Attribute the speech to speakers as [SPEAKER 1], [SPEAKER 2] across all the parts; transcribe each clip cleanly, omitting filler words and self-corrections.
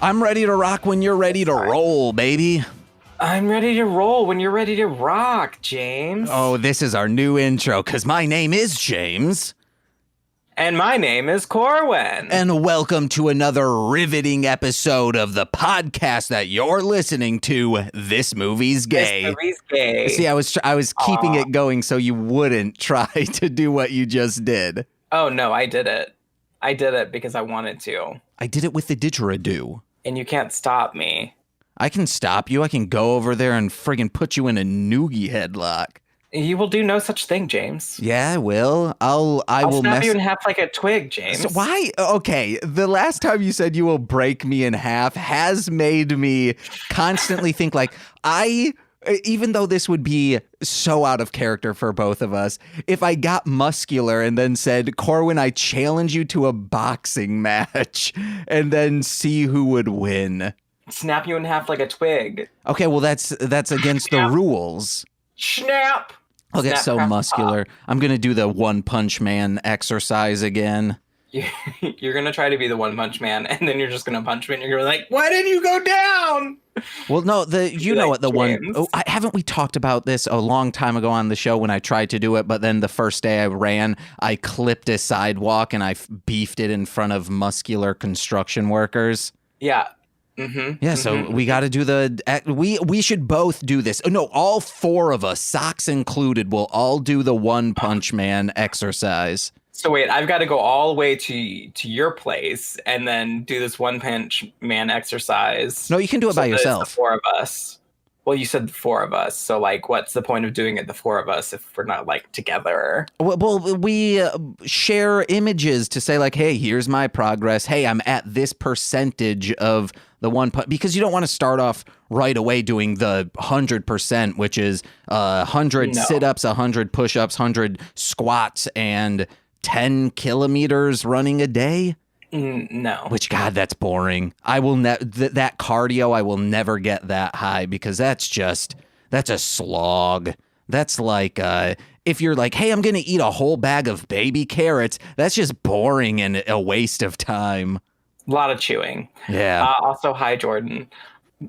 [SPEAKER 1] I'm ready to rock when you're ready to roll, baby.
[SPEAKER 2] I'm ready to roll when you're ready to rock, James.
[SPEAKER 1] Oh, this is our new intro, because my name is James.
[SPEAKER 2] And my name is Corwin.
[SPEAKER 1] And welcome to another riveting episode of the podcast that you're listening to, This Movie's Gay.
[SPEAKER 2] This Movie's Gay.
[SPEAKER 1] See, I was keeping it going so you wouldn't try to do what you just did.
[SPEAKER 2] Oh, no, I did it. I did it because I wanted to.
[SPEAKER 1] I did it with the didgeridoo.
[SPEAKER 2] And you can't stop me.
[SPEAKER 1] I can stop you. I can go over there and friggin' put you in a noogie headlock.
[SPEAKER 2] You will do no such thing, James.
[SPEAKER 1] Yeah, I will. I'll
[SPEAKER 2] snap you in half like a twig, James.
[SPEAKER 1] So why? Okay, the last time you said you will break me in half has made me constantly think like even though this would be so out of character for both of us, if I got muscular and then said, Corwin, I challenge you to a boxing match and then see who would win.
[SPEAKER 2] Snap you in half like a twig.
[SPEAKER 1] Okay, well, that's against the rules.
[SPEAKER 2] Snap.
[SPEAKER 1] Okay,
[SPEAKER 2] Snap,
[SPEAKER 1] so muscular. Pop. I'm going to do the One Punch Man exercise again.
[SPEAKER 2] You're going to try to be the One Punch Man, and then you're just going to punch me, and you're going to be like, why didn't you go down?
[SPEAKER 1] Well, no, haven't we talked about this a long time ago on the show when I tried to do it, but then the first day I ran, I clipped a sidewalk, and I beefed it in front of muscular construction workers?
[SPEAKER 2] Yeah. Mm-hmm.
[SPEAKER 1] Yeah, so we got to do we should both do this. No, all four of us, socks included, will all do the One Punch Man exercise.
[SPEAKER 2] So wait, I've got to go all the way to your place and then do this One Punch Man exercise.
[SPEAKER 1] No, you can do it by yourself.
[SPEAKER 2] The four of us. Well, you said the four of us. So like, what's the point of doing it the four of us if we're not like together?
[SPEAKER 1] Well, we share images to say like, hey, here's my progress. Hey, I'm at this percentage of the one punch, because you don't want to start off right away doing the 100%, which is 100 sit-ups, 100 push-ups, 100 squats, and 10 kilometers running a day.
[SPEAKER 2] No.
[SPEAKER 1] Which, God, that's boring. I will that cardio, I will never get that high, because that's a slog. That's like if you're like, hey, I'm going to eat a whole bag of baby carrots, that's just boring and a waste of time.
[SPEAKER 2] A lot of chewing.
[SPEAKER 1] Yeah.
[SPEAKER 2] Also, hi, Jordan.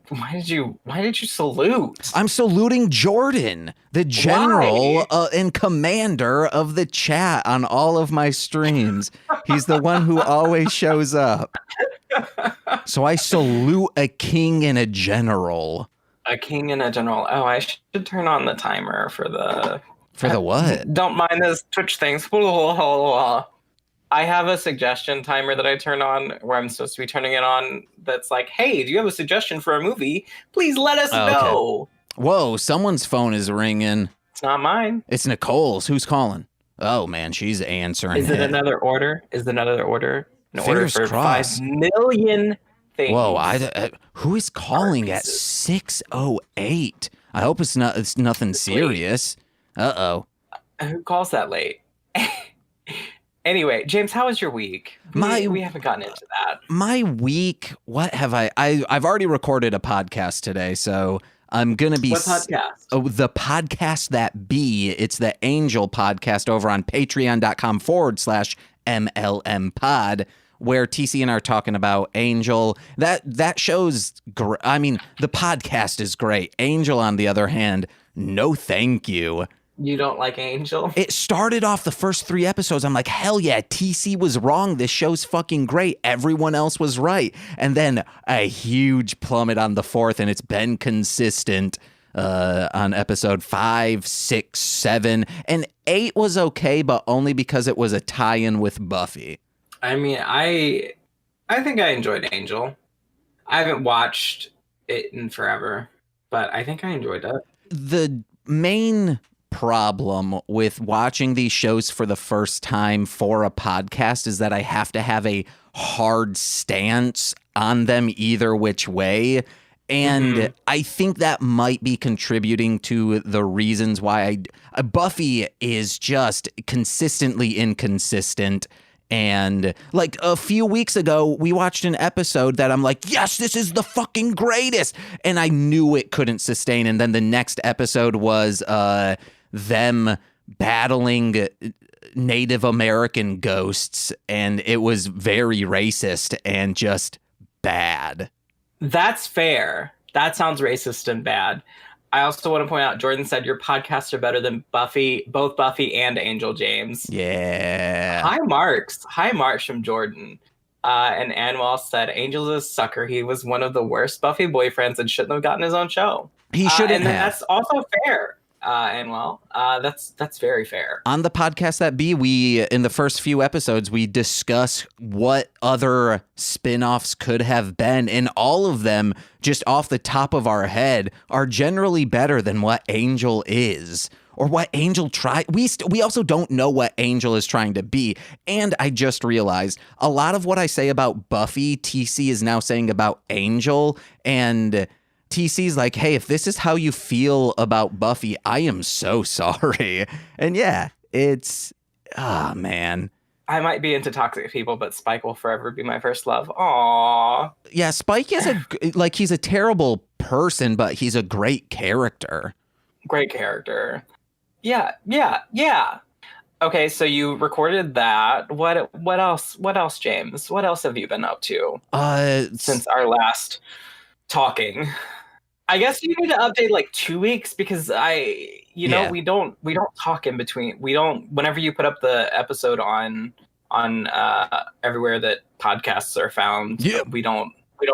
[SPEAKER 2] Why did you salute?
[SPEAKER 1] I'm saluting Jordan, the general and commander of the chat on all of my streams. He's the one who always shows up. So I salute a king and a general.
[SPEAKER 2] A king and a general. Oh, I should turn on the timer for the...
[SPEAKER 1] For the what?
[SPEAKER 2] Don't mind this Twitch things. I have a suggestion timer that I turn on where I'm supposed to be turning it on. That's like, hey, do you have a suggestion for a movie? Please let us know.
[SPEAKER 1] Okay. Whoa, someone's phone is ringing.
[SPEAKER 2] It's not mine.
[SPEAKER 1] It's Nicole's. Who's calling? Oh, man, she's answering.
[SPEAKER 2] Is it another order? Is it another order? An
[SPEAKER 1] Fingers
[SPEAKER 2] order for
[SPEAKER 1] crossed.
[SPEAKER 2] 5 million things.
[SPEAKER 1] Whoa, who is calling at 6:08? I hope it's nothing serious. Uh-oh.
[SPEAKER 2] Who calls that late? Anyway, James, how was your week? We haven't gotten into that.
[SPEAKER 1] My week, what have I've already recorded a podcast today, so I'm going to be...
[SPEAKER 2] What podcast?
[SPEAKER 1] The podcast that be. It's the Angel podcast over on patreon.com/MLM pod, where TC and I are talking about Angel. That show's great. I mean, the podcast is great. Angel, on the other hand, no thank you.
[SPEAKER 2] You don't like Angel?
[SPEAKER 1] It started off the first 3 episodes. I'm like, hell yeah, TC was wrong. This show's fucking great. Everyone else was right. And then a huge plummet on the 4th, and it's been consistent on episode 5, 6, 7. And 8 was okay, but only because it was a tie-in with Buffy.
[SPEAKER 2] I mean, I think I enjoyed Angel. I haven't watched it in forever, but I think I enjoyed it.
[SPEAKER 1] The main problem with watching these shows for the first time for a podcast is that I have to have a hard stance on them either which way. And I think that might be contributing to the reasons why Buffy is just consistently inconsistent. And like a few weeks ago, we watched an episode that I'm like, yes, this is the fucking greatest. And I knew it couldn't sustain. And then the next episode was them battling Native American ghosts. And it was very racist and just bad.
[SPEAKER 2] That's fair. That sounds racist and bad. I also want to point out, Jordan said your podcasts are better than Buffy, both Buffy and Angel James.
[SPEAKER 1] Yeah.
[SPEAKER 2] High marks. High marks from Jordan. And Anwal said, Angel's a sucker. He was one of the worst Buffy boyfriends and shouldn't have gotten his own show.
[SPEAKER 1] He shouldn't have.
[SPEAKER 2] That's also fair, Anwal. That's very fair.
[SPEAKER 1] On the podcast that be, we, in the first few episodes, we discuss what other spin-offs could have been, and all of them, just off the top of our head, are generally better than what Angel is. Or what Angel tried. We also don't know what Angel is trying to be. And I just realized a lot of what I say about Buffy, TC is now saying about Angel. And TC's like, hey, if this is how you feel about Buffy, I am so sorry. And yeah, it's, man.
[SPEAKER 2] I might be into toxic people, but Spike will forever be my first love. Aww.
[SPEAKER 1] Yeah, Spike is he's a terrible person, but he's a great character.
[SPEAKER 2] Great character. Yeah. Okay, so you recorded that. What else, James? What else have you been up to since our last talking? I guess you need to update like 2 weeks because we don't talk in between. We don't. Whenever you put up the episode on everywhere that podcasts are found, we don't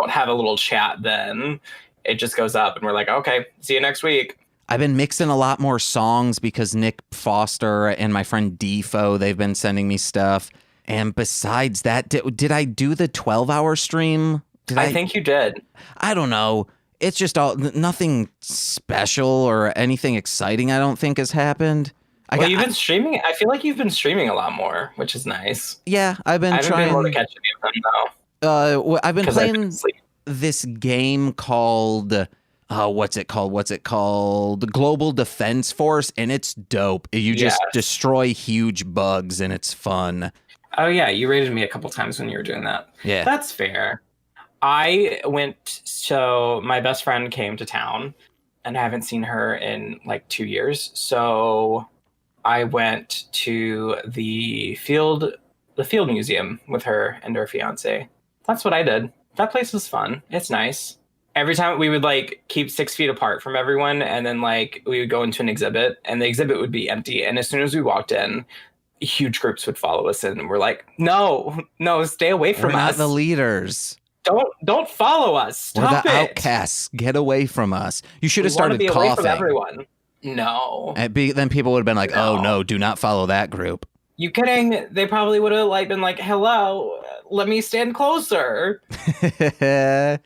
[SPEAKER 2] have a little chat then. It just goes up and we're like, okay, see you next week.
[SPEAKER 1] I've been mixing a lot more songs because Nick Foster and my friend Defo, they've been sending me stuff. And besides that, did I do the 12-hour stream?
[SPEAKER 2] I think you did.
[SPEAKER 1] I don't know. It's just nothing special or anything exciting I don't think has happened.
[SPEAKER 2] You've been streaming. I feel like you've been streaming a lot more, which is nice.
[SPEAKER 1] Yeah, I haven't been able
[SPEAKER 2] to catch any of them, though.
[SPEAKER 1] I've been playing this game called... what's it called? Global Defense Force, and it's dope. You just destroy huge bugs, and it's fun.
[SPEAKER 2] Oh, yeah. You rated me a couple times when you were doing that.
[SPEAKER 1] Yeah.
[SPEAKER 2] That's fair. So my best friend came to town, and I haven't seen her in like 2 years. So I went to the field museum with her and her fiance. That's what I did. That place was fun. It's nice. Every time we would like keep 6 feet apart from everyone, and then like we would go into an exhibit and the exhibit would be empty. And as soon as we walked in, huge groups would follow us in, and we're like, no, stay away from us.
[SPEAKER 1] We're not the leaders.
[SPEAKER 2] Don't follow us. Stop
[SPEAKER 1] We're the outcasts. Get away from us. You should have started coughing.
[SPEAKER 2] Away from everyone. No.
[SPEAKER 1] Then people would have been like, oh no, do not follow that group.
[SPEAKER 2] You kidding? They probably would have like been like, hello, let me stand closer.
[SPEAKER 1] The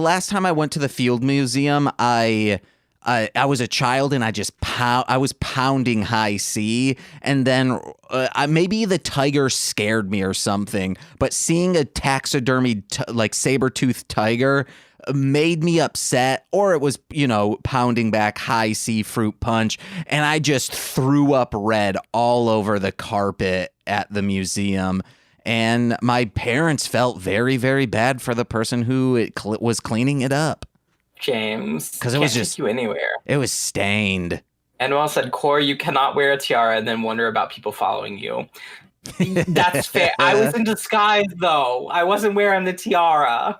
[SPEAKER 1] last time I went to the Field Museum, I was a child and I was pounding high C, and then maybe the tiger scared me or something. But seeing a taxidermied saber-toothed tiger made me upset, or it was pounding back high C fruit punch, and I just threw up red all over the carpet at the museum. And my parents felt very, very bad for the person who was cleaning it up.
[SPEAKER 2] James,
[SPEAKER 1] because it was just
[SPEAKER 2] you anywhere.
[SPEAKER 1] It was stained.
[SPEAKER 2] Anwell said, "Corey, you cannot wear a tiara and then wonder about people following you." That's fair. I was in disguise though. I wasn't wearing the tiara.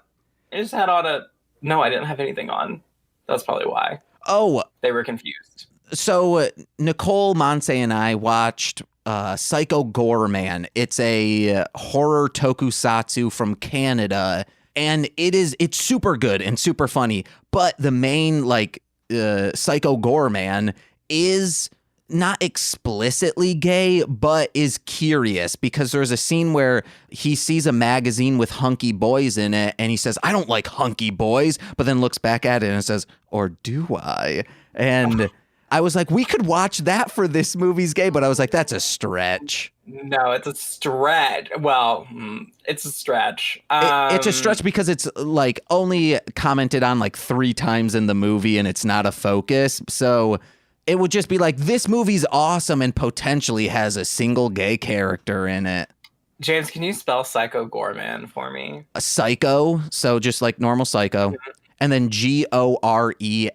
[SPEAKER 2] I just had on No, I didn't have anything on. That's probably why.
[SPEAKER 1] Oh,
[SPEAKER 2] they were confused.
[SPEAKER 1] So Nicole Monse and I watched Psycho Goreman. It's a horror tokusatsu from Canada, and it's super good and super funny. But the main Psycho Goreman is not explicitly gay, but is curious, because there's a scene where he sees a magazine with hunky boys in it, and he says, "I don't like hunky boys," but then looks back at it and says, "Or do I?" And I was like, we could watch that for This Movie's Gay, but I was like, that's a stretch.
[SPEAKER 2] No, it's a stretch. Well, it's a stretch.
[SPEAKER 1] It's a stretch because it's like only commented on like 3 times in the movie, and it's not a focus. So it would just be like, this movie's awesome and potentially has a single gay character in it.
[SPEAKER 2] James, can you spell Psycho Goreman for me?
[SPEAKER 1] A psycho, so just like normal psycho, and then Goreman.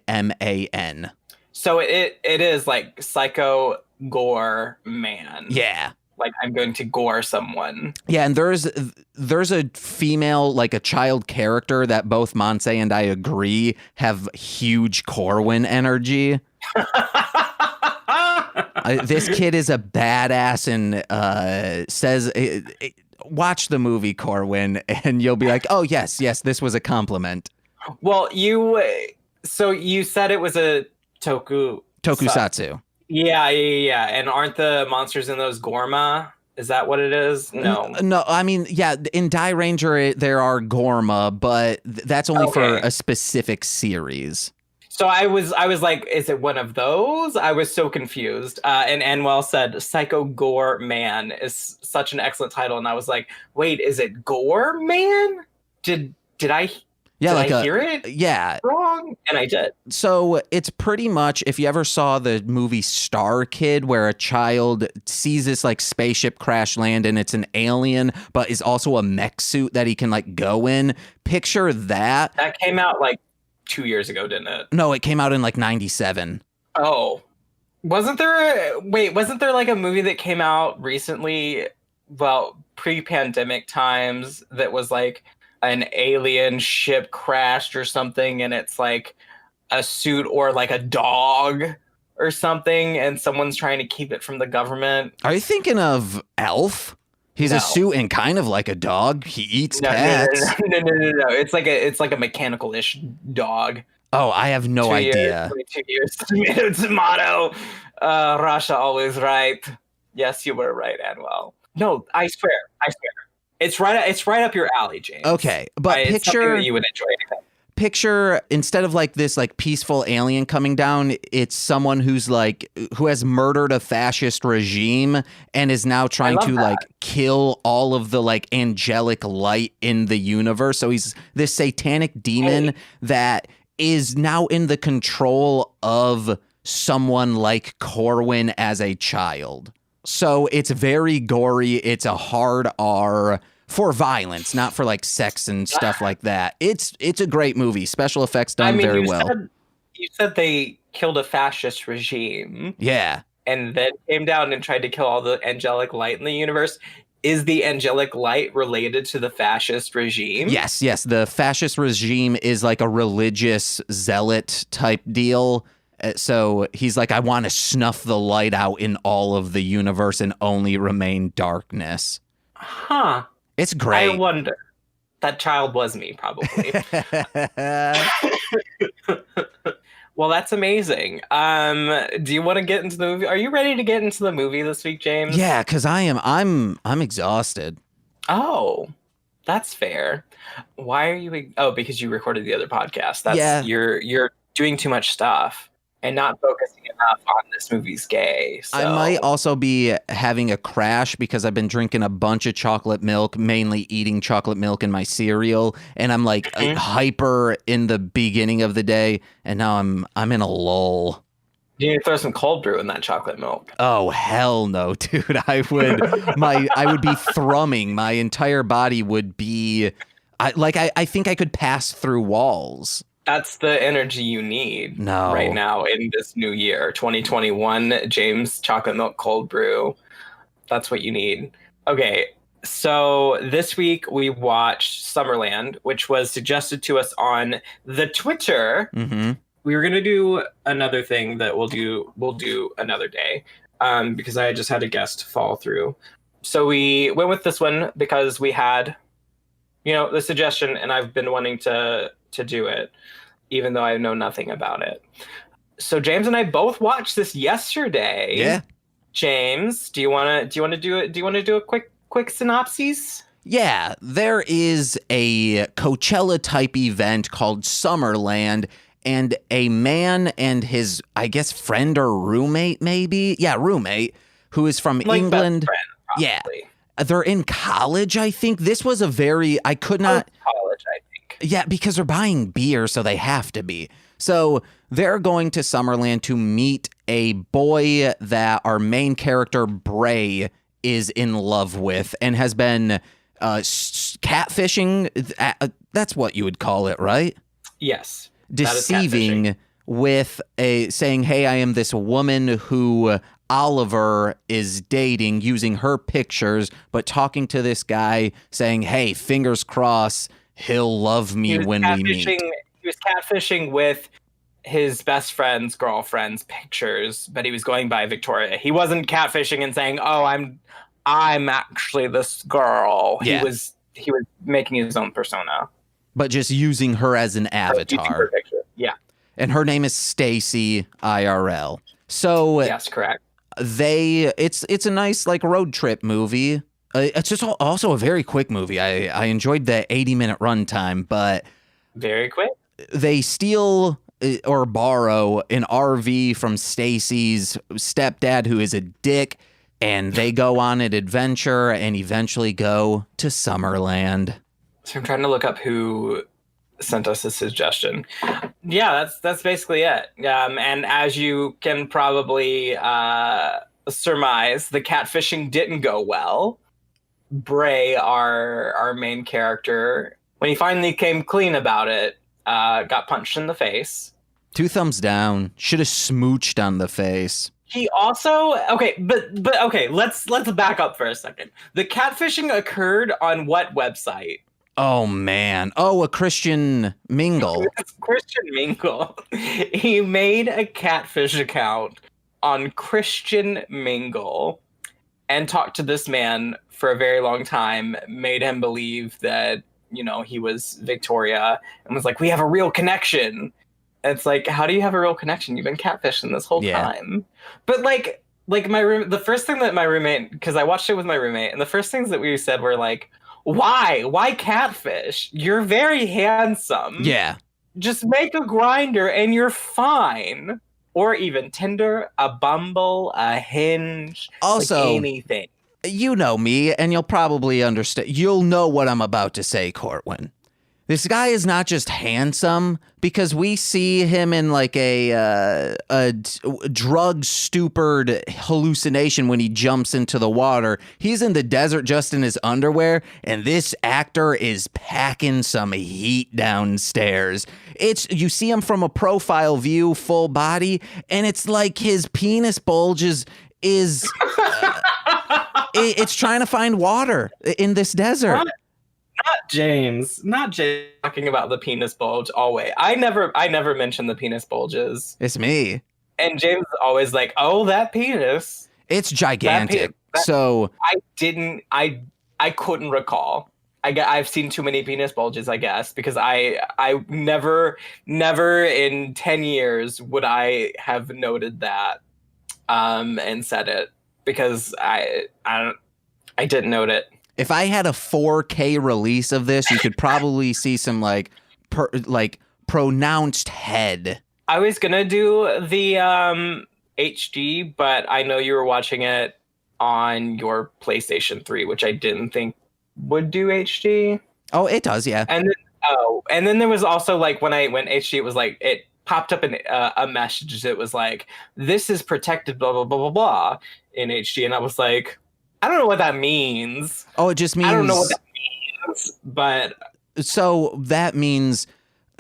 [SPEAKER 2] So it is like Psycho Gore Man.
[SPEAKER 1] Yeah.
[SPEAKER 2] like I'm going to gore someone.
[SPEAKER 1] Yeah, and there's a female, like a child character that both Monse and I agree have huge Corwin energy. This kid is a badass and says, watch the movie, Corwin, and you'll be like, oh, yes, this was a compliment.
[SPEAKER 2] Well, so you said it was a
[SPEAKER 1] tokusatsu.
[SPEAKER 2] Yeah. And aren't the monsters in those Gorma? Is that what it is? No.
[SPEAKER 1] No, I mean, yeah, in Die Ranger, there are Gorma, but that's only for a specific series.
[SPEAKER 2] So I was like, is it one of those? I was so confused. And Anwell said, Psycho Gore Man is such an excellent title. And I was like, wait, is it Gore Man? Did I...
[SPEAKER 1] Yeah,
[SPEAKER 2] did I hear it?
[SPEAKER 1] Yeah.
[SPEAKER 2] Wrong? And I did.
[SPEAKER 1] So it's pretty much, if you ever saw the movie Star Kid, where a child sees this like spaceship crash land and it's an alien, but is also a mech suit that he can like go in. Picture that.
[SPEAKER 2] That came out like 2 years ago, didn't it?
[SPEAKER 1] No, it came out in like 97.
[SPEAKER 2] Oh. Wasn't there like a movie that came out recently, well, pre-pandemic times, that was like an alien ship crashed or something, and it's like a suit or like a dog or something, and someone's trying to keep it from the government?
[SPEAKER 1] Are you thinking of Elf? He's a suit and kind of like a dog. He eats cats.
[SPEAKER 2] No. It's like a mechanical-ish dog.
[SPEAKER 1] Oh, I have no idea.
[SPEAKER 2] 22 years tomato's motto. Russia always right. Yes, you were right, Anwell. No, I swear. It's right up your alley, James.
[SPEAKER 1] Okay, but picture
[SPEAKER 2] you would enjoy.
[SPEAKER 1] Picture, instead of like this like peaceful alien coming down, it's someone who has murdered a fascist regime and is now trying to like kill all of the like angelic light in the universe. So he's this satanic demon that is now in the control of someone like Corwin as a child. So it's very gory. It's a hard R for violence, not for like sex and stuff like that. It's a great movie. Special effects done very well.
[SPEAKER 2] You said they killed a fascist regime.
[SPEAKER 1] Yeah.
[SPEAKER 2] And then came down and tried to kill all the angelic light in the universe. Is the angelic light related to the fascist regime?
[SPEAKER 1] Yes. The fascist regime is like a religious zealot type deal. So he's like, I want to snuff the light out in all of the universe and only remain darkness.
[SPEAKER 2] Huh.
[SPEAKER 1] It's great.
[SPEAKER 2] I wonder. That child was me, probably. Well, that's amazing. Do you want to get into the movie? Are you ready to get into the movie this week, James?
[SPEAKER 1] Yeah, because I'm exhausted.
[SPEAKER 2] Oh, that's fair. Why are you? Oh, because you recorded the other podcast. You're doing too much stuff and not focusing enough on this movie's gay. So.
[SPEAKER 1] I might also be having a crash because I've been drinking a bunch of chocolate milk, mainly eating chocolate milk in my cereal, and I'm like hyper in the beginning of the day, and now I'm in a lull.
[SPEAKER 2] You need to throw some cold brew in that chocolate milk.
[SPEAKER 1] Oh hell no, dude! I would be thrumming. My entire body would be. I think I could pass through walls.
[SPEAKER 2] That's the energy you need right now in this new year, 2021, James Chocolate Milk Cold Brew. That's what you need. Okay, so this week we watched Summerland, which was suggested to us on the Twitter. Mm-hmm. We were going to do another thing that we'll do another day because I just had a guest fall through. So we went with this one because we had, the suggestion, and I've been wanting to do it, even though I know nothing about it. So James and I both watched this yesterday. Yeah. James, do you want to do it? Do you want to do a quick synopsis?
[SPEAKER 1] Yeah, there is a Coachella type event called Summerland, and a man and his, I guess, friend or roommate, maybe? Yeah, roommate, who is from England.
[SPEAKER 2] Best friend, probably.
[SPEAKER 1] Yeah. They're in college, I think. This was I could not.
[SPEAKER 2] College, I think.
[SPEAKER 1] Yeah, because they're buying beer, so they have to be. So they're going to Summerland to meet a boy that our main character, Bray, is in love with and has been catfishing. That's what you would call it, right?
[SPEAKER 2] Yes.
[SPEAKER 1] Deceiving with saying, hey, I am this woman who Oliver is dating using her pictures, but talking to this guy saying, hey, fingers crossed, he'll love me when we meet.
[SPEAKER 2] He was catfishing with his best friend's girlfriend's pictures, but he was going by Victoria. He wasn't catfishing and saying, oh, I'm actually this girl. Yeah. He was making his own persona.
[SPEAKER 1] But just using her as an avatar.
[SPEAKER 2] Yeah.
[SPEAKER 1] And her name is Stacy IRL. So
[SPEAKER 2] yes, correct.
[SPEAKER 1] It's a nice like road trip movie. It's just also a very quick movie. I enjoyed the 80-minute runtime, but
[SPEAKER 2] very quick.
[SPEAKER 1] They steal or borrow an RV from Stacy's stepdad, who is a dick, and they go on an adventure and eventually go to Summerland.
[SPEAKER 2] So I'm trying to look up who sent us a suggestion. Yeah, that's basically it. And as you can probably surmise, the catfishing didn't go well. Bray, our main character, when he finally came clean about it, got punched in the face.
[SPEAKER 1] 2 thumbs down. Should have smooched on the face.
[SPEAKER 2] He also but okay, let's back up for a second. The catfishing occurred on what website?
[SPEAKER 1] Oh, man. Oh, a Christian Mingle.
[SPEAKER 2] Christian Mingle. He made a catfish account on Christian Mingle and talked to this man for a very long time, made him believe that, he was Victoria, and was like, we have a real connection. And it's like, how do you have a real connection? You've been catfishing this whole time. But like the first thing that my roommate, because I watched it with my roommate, and the first things that we said were like, why catfish? You're very handsome.
[SPEAKER 1] Yeah.
[SPEAKER 2] Just make a Grindr and you're fine. Or even Tinder, a Bumble, a Hinge,
[SPEAKER 1] also,
[SPEAKER 2] like anything.
[SPEAKER 1] You know me, and you'll probably understand. You'll know what I'm about to say, Cortwin. This guy is not just handsome, because we see him in like a drug stupid hallucination when he jumps into the water. He's in the desert just in his underwear, and this actor is packing some heat downstairs. You see him from a profile view, full body, and it's like his penis bulge is it's trying to find water in this desert.
[SPEAKER 2] Not James talking about the penis bulge always. I never mentioned the penis bulges.
[SPEAKER 1] It's me.
[SPEAKER 2] And James is always like, oh, that penis.
[SPEAKER 1] It's gigantic. So
[SPEAKER 2] I couldn't recall. I've seen too many penis bulges, I guess, because I never in 10 years would I have noted that and said it, because I didn't note it.
[SPEAKER 1] If I had a 4K release of this, you could probably see some pronounced head.
[SPEAKER 2] I was gonna do the HD, but I know you were watching it on your PlayStation 3, which I didn't think would do HD.
[SPEAKER 1] Oh, it does, yeah.
[SPEAKER 2] And then there was also like when I went HD, it was like it popped up in a message that was like, "This is protected," blah blah blah blah blah in HD, and I was like, I don't know what that means.
[SPEAKER 1] Oh, it just means...
[SPEAKER 2] I don't know what that means, but...
[SPEAKER 1] So that means...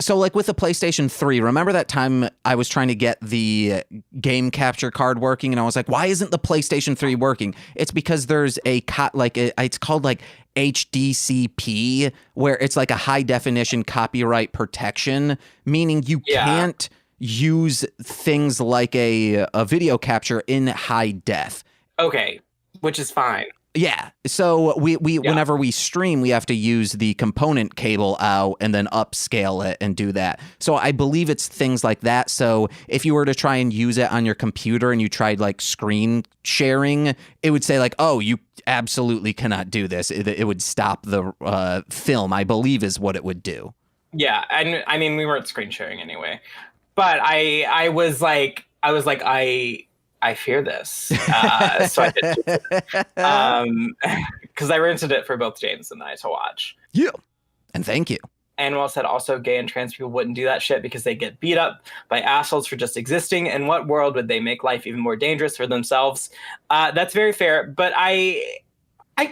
[SPEAKER 1] So like with the PlayStation 3, remember that time I was trying to get the game capture card working, and I was like, why isn't the PlayStation 3 working? It's because there's it's called like HDCP, where it's like a high definition copyright protection, meaning you can't use things like a video capture in high def.
[SPEAKER 2] Okay. Which is fine.
[SPEAKER 1] Yeah. So we whenever we stream, we have to use the component cable out and then upscale it and do that. So I believe it's things like that. So if you were to try and use it on your computer and you tried like screen sharing, it would say like, oh, you absolutely cannot do this. It would stop the film, I believe is what it would do.
[SPEAKER 2] Yeah. And I mean, we weren't screen sharing anyway, but I was like, I fear this. So I did, because I rented it for both James and I to watch.
[SPEAKER 1] Yeah. And thank you.
[SPEAKER 2] Anwell said also gay and trans people wouldn't do that shit because they get beat up by assholes for just existing. In what world would they make life even more dangerous for themselves? That's very fair. But I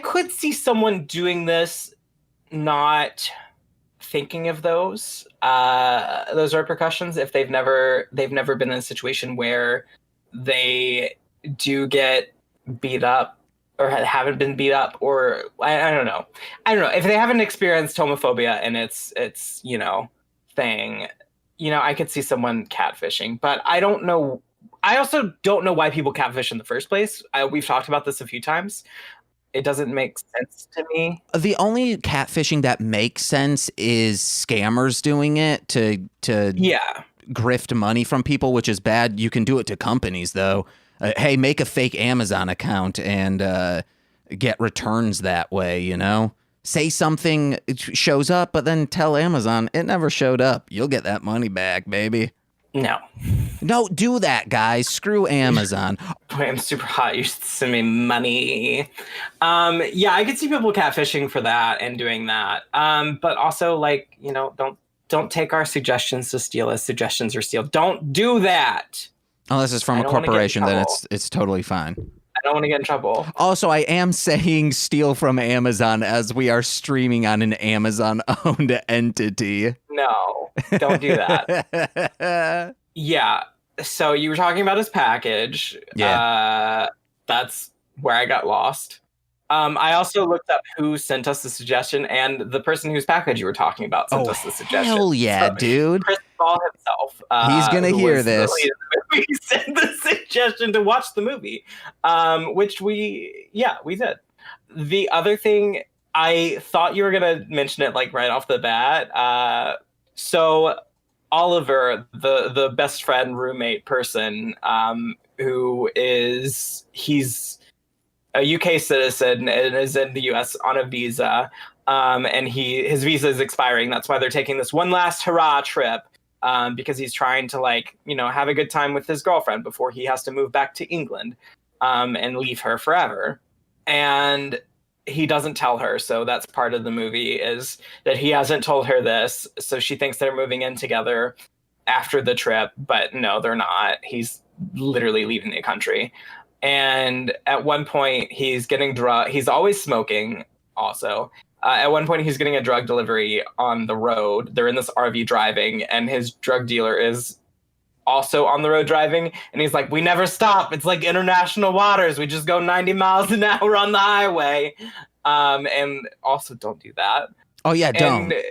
[SPEAKER 2] could see someone doing this not thinking of those repercussions if they've never been in a situation where they do get beat up or haven't been beat up, or I don't know. I don't know if they haven't experienced homophobia and its thing. I could see someone catfishing, but I don't know. I also don't know why people catfish in the first place. We've talked about this a few times. It doesn't make sense to me.
[SPEAKER 1] The only catfishing that makes sense is scammers doing it to grift money from people, which is bad. You can do it to companies, though. Hey, make a fake Amazon account and get returns that way, Say something shows up, but then tell Amazon it never showed up. You'll get that money back, baby.
[SPEAKER 2] No.
[SPEAKER 1] Don't do that, guys. Screw Amazon.
[SPEAKER 2] Boy, I'm super hot. You should send me money. I could see people catfishing for that and doing that. But also, don't take our suggestions to steal as suggestions or steal. Don't do that.
[SPEAKER 1] Unless it's from a corporation, then it's totally fine.
[SPEAKER 2] I don't want to get in trouble.
[SPEAKER 1] Also, I am saying steal from Amazon as we are streaming on an Amazon-owned entity.
[SPEAKER 2] No, don't do that. Yeah. So you were talking about his package.
[SPEAKER 1] Yeah.
[SPEAKER 2] That's where I got lost. I also looked up who sent us the suggestion, and the person whose package you were talking about sent us the suggestion.
[SPEAKER 1] Hell yeah, dude.
[SPEAKER 2] Chris Ball himself.
[SPEAKER 1] He's going to hear this.
[SPEAKER 2] He sent the suggestion to watch the movie, which we did. The other thing, I thought you were going to mention it right off the bat. So Oliver, the best friend, roommate person, he's a UK citizen and is in the US on a visa. And his visa is expiring. That's why they're taking this one last hurrah trip, because he's trying to have a good time with his girlfriend before he has to move back to England, and leave her forever. And he doesn't tell her. So that's part of the movie, is that he hasn't told her this. So she thinks they're moving in together after the trip, but no, they're not. He's literally leaving the country. And at one point he's getting he's always smoking also. At one point he's getting a drug delivery on the road. They're in this RV driving, and his drug dealer is also on the road driving. And he's like, we never stop. It's like international waters. We just go 90 miles an hour on the highway. And also don't do that.
[SPEAKER 1] Oh yeah, don't.
[SPEAKER 2] And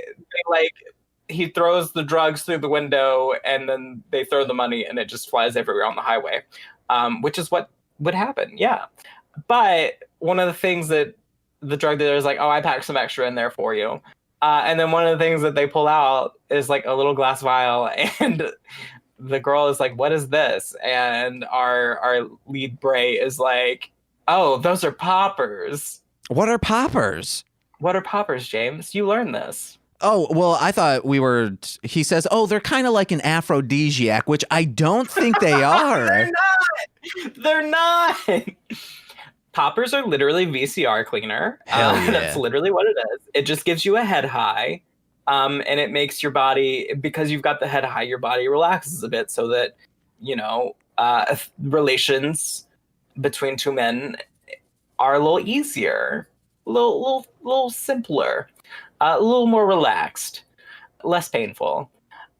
[SPEAKER 2] he throws the drugs through the window, and then they throw the money and it just flies everywhere on the highway. Which is what would happen. Yeah. But one of the things that the drug dealer is like, oh, I packed some extra in there for you. And then one of the things that they pull out is a little glass vial, and the girl is like, what is this? And our lead Bray is like, oh, those are poppers.
[SPEAKER 1] What are poppers?
[SPEAKER 2] What are poppers, James? You learned this.
[SPEAKER 1] Oh, well, I thought he says, oh, they're kind of like an aphrodisiac, which I don't think they are.
[SPEAKER 2] They're not. Poppers are literally VCR cleaner.
[SPEAKER 1] Yeah.
[SPEAKER 2] That's literally what it is. It just gives you a head high. And it makes your body, because you've got the head high, your body relaxes a bit so that, relations between two men are a little easier, a little simpler, a little more relaxed, less painful.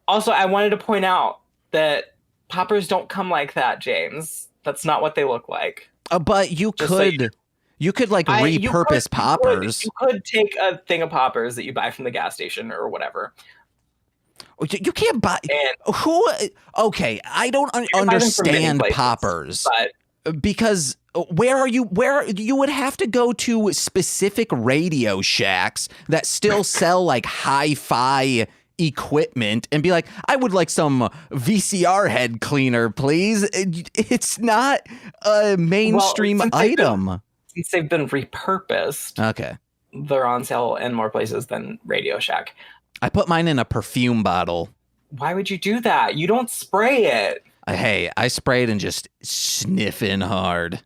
[SPEAKER 2] Also, I wanted to point out that poppers don't come like that, James. That's not what they look like.
[SPEAKER 1] But you could repurpose poppers.
[SPEAKER 2] You could take a thing of poppers that you buy from the gas station or whatever.
[SPEAKER 1] You can't buy. Okay, I don't understand poppers. Because where you would have to go to specific Radio Shacks that still sell hi-fi equipment and be like, I would like some VCR head cleaner, please. It's not a mainstream item.
[SPEAKER 2] Since they've been repurposed,
[SPEAKER 1] okay,
[SPEAKER 2] they're on sale in more places than Radio Shack.
[SPEAKER 1] I put mine in a perfume bottle.
[SPEAKER 2] Why would you do that? You don't spray it.
[SPEAKER 1] Hey, I sprayed and just sniffing hard.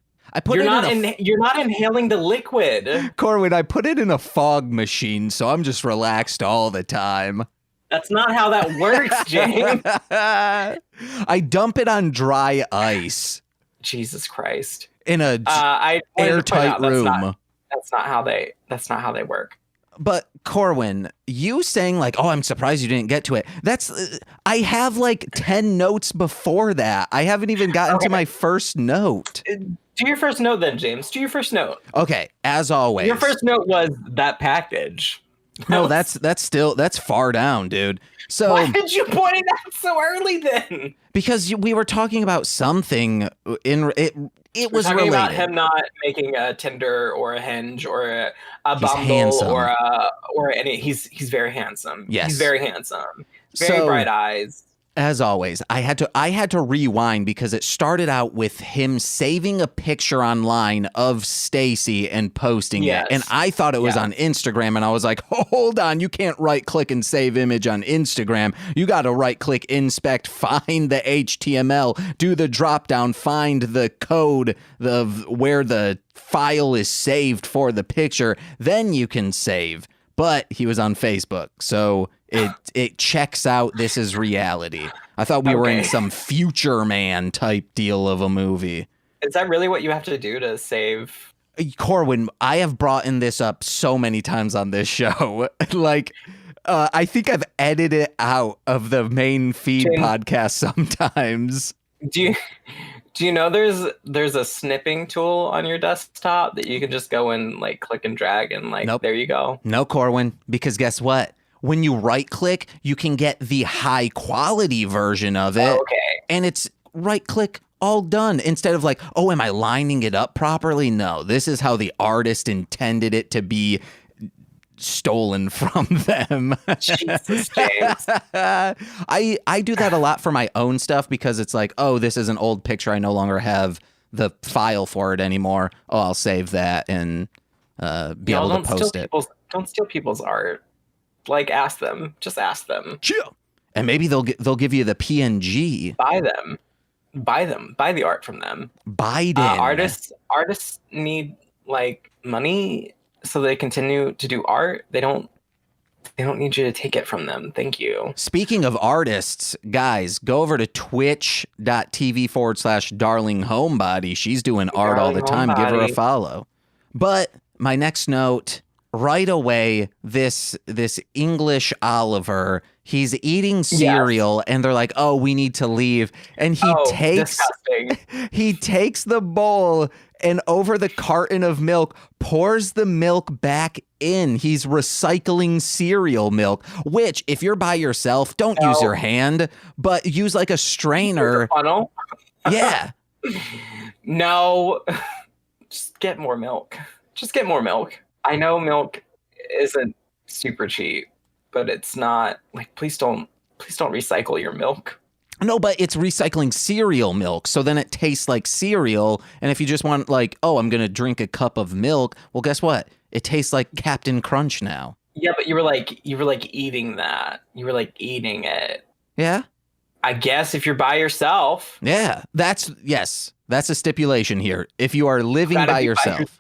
[SPEAKER 2] You're not inhaling the liquid.
[SPEAKER 1] Corwin, I put it in a fog machine, so I'm just relaxed all the time.
[SPEAKER 2] That's not how that works, James.
[SPEAKER 1] I dump it on dry ice.
[SPEAKER 2] Jesus Christ.
[SPEAKER 1] In a airtight room.
[SPEAKER 2] That's not how they work.
[SPEAKER 1] But Corwin, you saying like, "Oh, I'm surprised you didn't get to it." That's I have like 10 notes before that. I haven't even gotten to my first note.
[SPEAKER 2] Do your first note then, James. Do your first note.
[SPEAKER 1] Okay, as always.
[SPEAKER 2] Your first note was that package.
[SPEAKER 1] No, that's far down, dude. So
[SPEAKER 2] why did you point it out so early then?
[SPEAKER 1] Because we were talking about something in it. It was
[SPEAKER 2] talking
[SPEAKER 1] related.
[SPEAKER 2] about him not making a Tinder or a Hinge or a Bumble or any. He's very handsome.
[SPEAKER 1] Yes,
[SPEAKER 2] he's very handsome. Very bright eyes.
[SPEAKER 1] As always, I had to rewind because it started out with him saving a picture online of Stacy and posting it. And I thought it was on Instagram, and I was like, hold on, you can't right click and save image on Instagram. You got to right click, inspect, find the HTML, do the drop down, find the code of where the file is saved for the picture. Then you can save. But he was on Facebook, so it checks out. This is reality. I thought we were in some Future Man type deal of a movie.
[SPEAKER 2] Is that really what you have to do to save?
[SPEAKER 1] Corwin, I have brought in this up so many times on this show. Like, I think I've edited it out of the main feed podcast sometimes. Do you know there's a snipping tool on your desktop that you can just go and like click and drag and like there you go? No, Corwin, because guess what? When you right click, you can get the high quality version of it. And it's right click, all done. Instead of like, oh, am I lining it up properly? No, this is how the artist intended it to be stolen from them.
[SPEAKER 2] Jesus, James.
[SPEAKER 1] I do that a lot for my own stuff because it's like, oh, this is an old picture. I no longer have the file for it anymore. Oh, I'll save that and be able to post it.
[SPEAKER 2] Don't steal people's art. Like, ask them. Just ask them.
[SPEAKER 1] Chill. And maybe they'll give you the PNG.
[SPEAKER 2] Buy them. Buy the art from them.
[SPEAKER 1] Biden.
[SPEAKER 2] Artists need like money so they continue to do art. They don't need you to take it from them. Thank you.
[SPEAKER 1] Speaking of artists, guys, go over to twitch.tv/Darling Homebody. She's doing art all the time. Give her a follow. But my next note, right away, this English Oliver, he's eating cereal and they're like, oh, we need to leave. And he takes the bowl and over the carton of milk, pours the milk back in. He's recycling cereal milk, which if you're by yourself, don't use your hand, but use like a strainer.
[SPEAKER 2] Funnel?
[SPEAKER 1] Yeah.
[SPEAKER 2] No, just get more milk. I know milk isn't super cheap, but it's not like, please don't recycle your milk.
[SPEAKER 1] No, but it's recycling cereal milk. So then it tastes like cereal. And if you just want like, oh, I'm going to drink a cup of milk. Well, guess what? It tastes like Captain Crunch now.
[SPEAKER 2] Yeah, but you were like eating that. You were like eating it.
[SPEAKER 1] Yeah.
[SPEAKER 2] I guess if you're by yourself.
[SPEAKER 1] Yeah, that's a stipulation here. If you are living by yourself.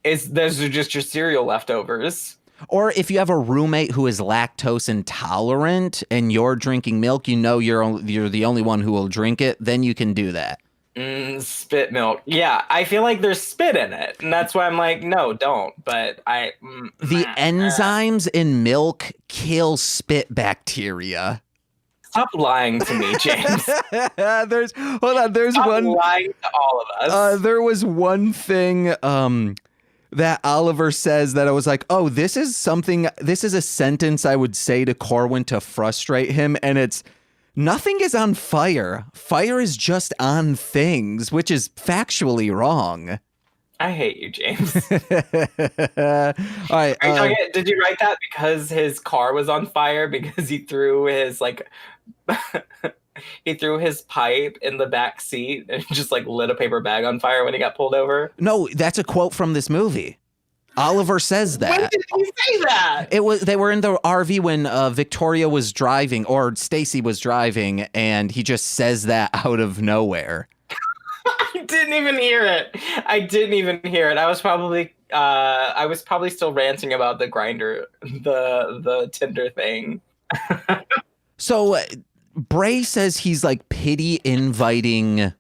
[SPEAKER 2] Those are just your cereal leftovers.
[SPEAKER 1] Or if you have a roommate who is lactose intolerant and you're drinking milk, you know you're the only one who will drink it, then you can do that.
[SPEAKER 2] Spit milk. Yeah, I feel like there's spit in it. And that's why I'm like, no, don't. But
[SPEAKER 1] the enzymes in milk kill spit bacteria.
[SPEAKER 2] Stop lying to me, James.
[SPEAKER 1] There's
[SPEAKER 2] Stop
[SPEAKER 1] one
[SPEAKER 2] lying to all of us.
[SPEAKER 1] There was one thing that Oliver says that I was like, oh, this is a sentence I would say to Corwin to frustrate him. And it's, nothing is on fire. Fire is just on things, which is factually wrong.
[SPEAKER 2] I hate you, James.
[SPEAKER 1] All right.
[SPEAKER 2] Did you write that because his car was on fire because he threw his he threw his pipe in the back seat and just like lit a paper bag on fire when he got pulled over?
[SPEAKER 1] No, that's a quote from this movie. Oliver says that.
[SPEAKER 2] When did he say that?
[SPEAKER 1] They were in the RV when Victoria was driving, or Stacy was driving, and he just says that out of nowhere.
[SPEAKER 2] I didn't even hear it. I was probably still ranting about the grinder, the Tinder thing.
[SPEAKER 1] So Bray says he's like pity inviting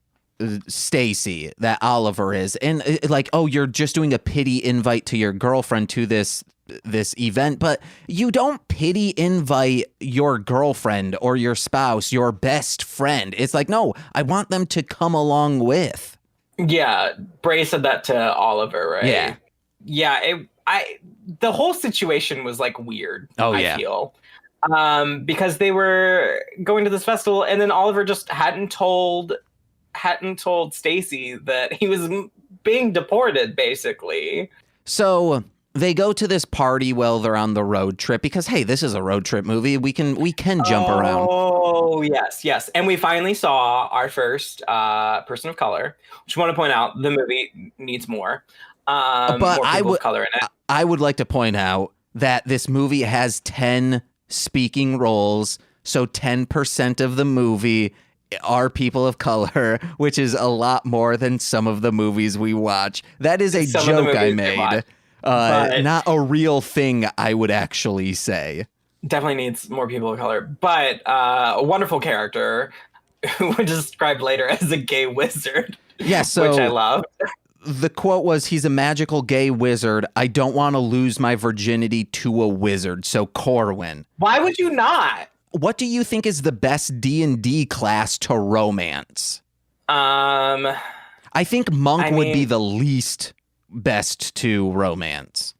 [SPEAKER 1] Stacy, that Oliver is, and like, oh, you're just doing a pity invite to your girlfriend to this this event, but you don't pity invite your girlfriend or your spouse, your best friend. It's like, no, I want them to come along with.
[SPEAKER 2] Yeah, Bray said that to Oliver, right? Yeah, the whole situation was like weird. I feel. Because they were going to this festival, and then Oliver just hadn't told Stacy that he was being deported, basically.
[SPEAKER 1] So they go to this party while they're on the road trip because, hey, this is a road trip movie. We can jump around.
[SPEAKER 2] Oh, yes. And we finally saw our first person of color, which I want to point out the movie needs more. But more people of color in it.
[SPEAKER 1] I would like to point out that this movie has 10 speaking roles, so 10% of the movie are people of color, which is a lot more than some of the movies we watch. That is a joke I made. Not a real thing, I would actually say.
[SPEAKER 2] Definitely needs more people of color, but a wonderful character who was described later as a gay wizard.
[SPEAKER 1] Yeah, so
[SPEAKER 2] which I love.
[SPEAKER 1] The quote was, he's a magical gay wizard. I don't want to lose my virginity to a wizard. So Corwin.
[SPEAKER 2] Why would you not?
[SPEAKER 1] What do you think is the best D&D class to romance? I think Monk would be the least best to romance.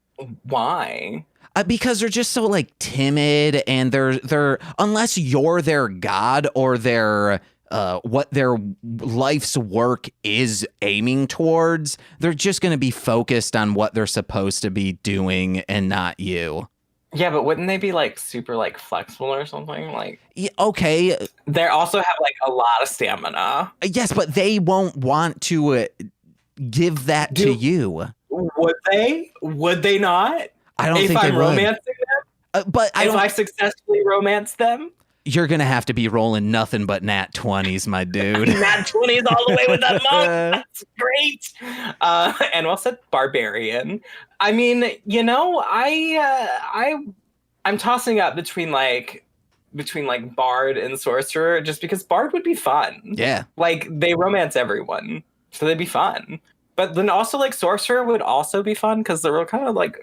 [SPEAKER 2] Why?
[SPEAKER 1] Because they're just so like timid, and they're unless you're their god or their what their life's work is aiming towards, they're just going to be focused on what they're supposed to be doing and not you.
[SPEAKER 2] Yeah, but wouldn't they be like super like flexible or something? Like,
[SPEAKER 1] yeah, okay.
[SPEAKER 2] They also have like a lot of stamina.
[SPEAKER 1] Yes, but they won't want to give that to you.
[SPEAKER 2] Would they? Would they not?
[SPEAKER 1] I don't think they would.
[SPEAKER 2] If I'm romancing them?
[SPEAKER 1] But
[SPEAKER 2] if I successfully romance them?
[SPEAKER 1] You're going to have to be rolling nothing but nat 20s, my dude.
[SPEAKER 2] Nat 20s all the way with that monk. That's great. And we'll set Barbarian. I mean, you know, I'm tossing up between like Bard and Sorcerer, just because Bard would be fun.
[SPEAKER 1] Yeah.
[SPEAKER 2] Like, they romance everyone, so they'd be fun. But then also, like, Sorcerer would also be fun because they were kind of like...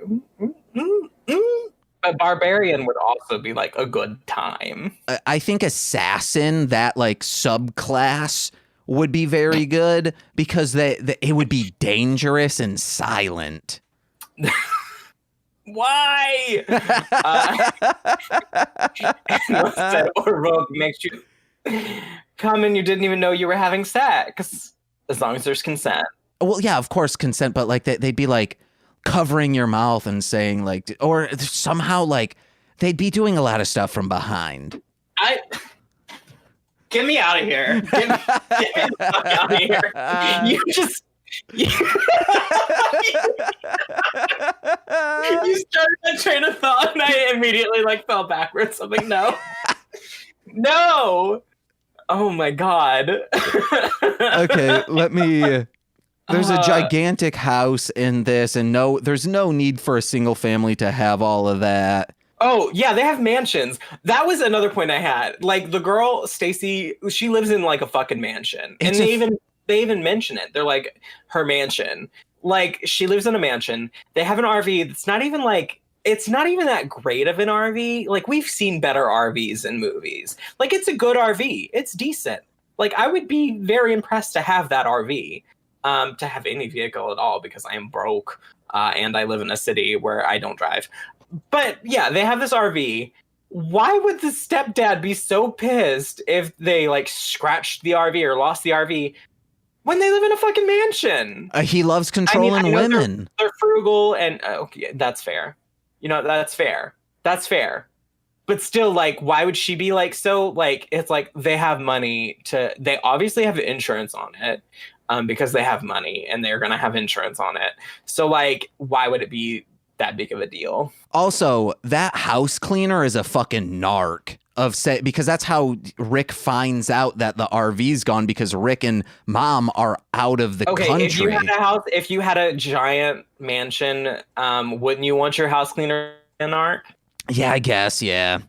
[SPEAKER 2] But Barbarian would also be like a good time.
[SPEAKER 1] I think Assassin, that like subclass, would be very good because it would be dangerous and silent.
[SPEAKER 2] Why? Or Rogue makes you come and you didn't even know you were having sex, as long as there's consent.
[SPEAKER 1] Well, yeah, of course, consent, but like they'd be like covering your mouth and saying like, or somehow like they'd be doing a lot of stuff from behind.
[SPEAKER 2] Get me out of here. Get me the fuck out of here. You just... You started that train of thought and I immediately like fell backwards. I'm like, no. No. Oh my God.
[SPEAKER 1] Okay, let me... There's a gigantic house in this, and there's no need for a single family to have all of that.
[SPEAKER 2] Oh, yeah, they have mansions. That was another point I had. Like, the girl, Stacy, she lives in, like, a fucking mansion. And they even mention it. They're like, her mansion. Like, she lives in a mansion. They have an RV that's not even, like... It's not even that great of an RV. Like, we've seen better RVs in movies. Like, it's a good RV. It's decent. Like, I would be very impressed to have that RV. To have any vehicle at all, because I am broke and I live in a city where I don't drive. But yeah, they have this RV. Why would the stepdad be so pissed if they like scratched the RV or lost the RV when they live in a fucking mansion?
[SPEAKER 1] He loves controlling women.
[SPEAKER 2] They're frugal and okay, that's fair. You know, that's fair. That's fair. But still, like, why would she be like so? Like, it's like they have money they obviously have insurance on it. Because they have money and they're going to have insurance on it. So, like, why would it be that big of a deal?
[SPEAKER 1] Also, that house cleaner is a fucking narc because that's how Rick finds out that the RV's gone, because Rick and Mom are out of the country.
[SPEAKER 2] If you had a house, if you had a giant mansion, wouldn't you want your house cleaner a narc?
[SPEAKER 1] Yeah, I guess. Yeah.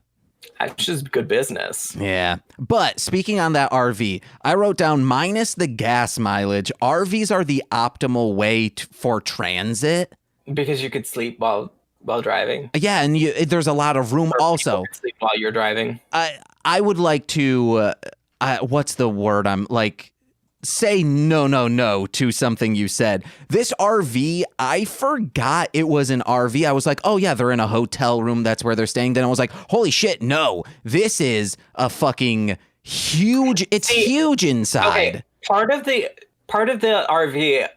[SPEAKER 2] That's just good business.
[SPEAKER 1] Yeah. But speaking on that RV, I wrote down minus the gas mileage, RVs are the optimal way for transit.
[SPEAKER 2] Because you could sleep while while driving.
[SPEAKER 1] Yeah, and there's a lot of room
[SPEAKER 2] Or
[SPEAKER 1] also.
[SPEAKER 2] Sleep while you're driving.
[SPEAKER 1] I would like to, what's the word? I'm like, say no to something you said. This RV, I forgot it was an RV. I was like, oh yeah, they're in a hotel room. That's where they're staying. Then I was like, holy shit, no, this is a fucking huge. It's huge inside.
[SPEAKER 2] Okay, part of the RV,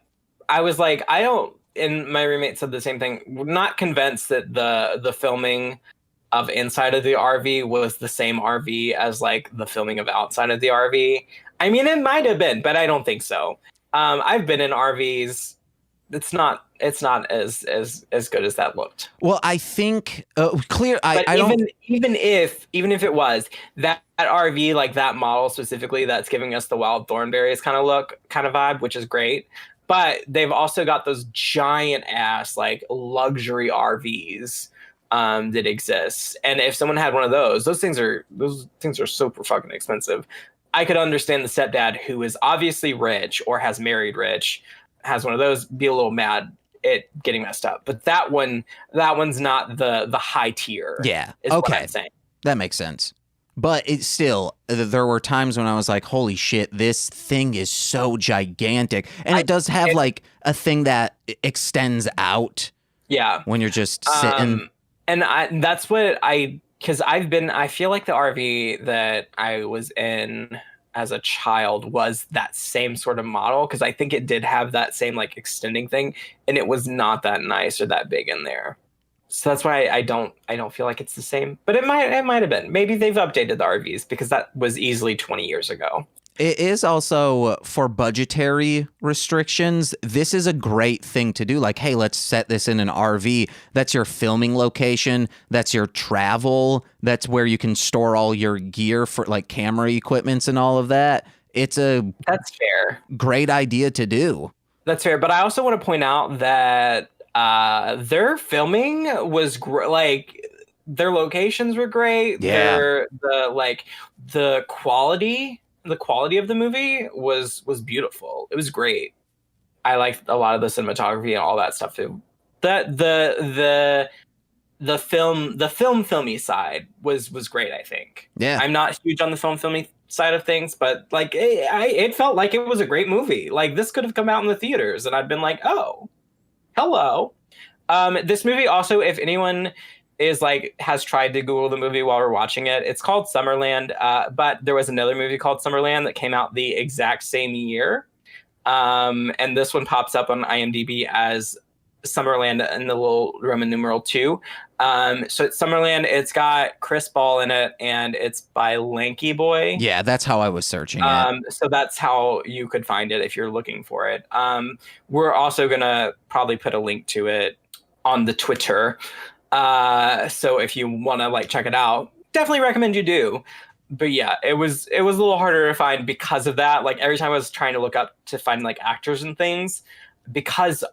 [SPEAKER 2] I was like, and my roommate said the same thing. We're not convinced that the filming of inside of the RV was the same RV as like the filming of outside of the RV. I mean, it might have been, but I don't think so. I've been in RVs. It's not as good as that looked.
[SPEAKER 1] Well, I think clear.
[SPEAKER 2] But even if it was that RV, like that model specifically, that's giving us the wild thornberries kind of vibe, which is great. But they've also got those giant ass like luxury RVs that exists. And if someone had one of those things are super fucking expensive. I could understand the stepdad who is obviously rich or has married rich, has one of those, be a little mad at getting messed up. But that one's not the high tier.
[SPEAKER 1] Yeah.
[SPEAKER 2] Is
[SPEAKER 1] okay.
[SPEAKER 2] What I'm saying.
[SPEAKER 1] That makes sense. But it's still, there were times when I was like, holy shit, this thing is so gigantic. And it does have like a thing that extends out.
[SPEAKER 2] Yeah.
[SPEAKER 1] When you're just sitting.
[SPEAKER 2] And that's what because I feel like the RV that I was in as a child was that same sort of model, because I think it did have that same like extending thing, and it was not that nice or that big in there. So that's why I don't feel like it's the same, but it might have been. Maybe they've updated the RVs, because that was easily 20 years ago.
[SPEAKER 1] It is also for budgetary restrictions. This is a great thing to do. Like, hey, let's set this in an RV. That's your filming location. That's your travel. That's where you can store all your gear for like camera equipments and all of that. That's
[SPEAKER 2] fair.
[SPEAKER 1] Great idea to do. That's
[SPEAKER 2] fair. But I also want to point out that their filming was like their locations were great.
[SPEAKER 1] Yeah.
[SPEAKER 2] The quality of the movie was beautiful. It was great. I liked a lot of the cinematography and all that stuff too. The filmy side was great, I think.
[SPEAKER 1] Yeah.
[SPEAKER 2] I'm not huge on the filmy side of things, but like it felt like it was a great movie. Like this could have come out in the theaters and I'd been like, oh, hello. This movie also, if anyone has tried to Google the movie while we're watching it, it's called Summerland, but there was another movie called Summerland that came out the exact same year, and this one pops up on IMDb as Summerland in the little Roman numeral 2. So it's Summerland. It's got Chris Ball in it, and it's by Lanky Boy.
[SPEAKER 1] Yeah, that's how I was searching it.
[SPEAKER 2] So that's how you could find it if you're looking for it. We're also gonna probably put a link to it on the Twitter. So if you want to like check it out, definitely recommend you do. But yeah, it was a little harder to find because of that. Like every time I was trying to look up to find like actors and things, because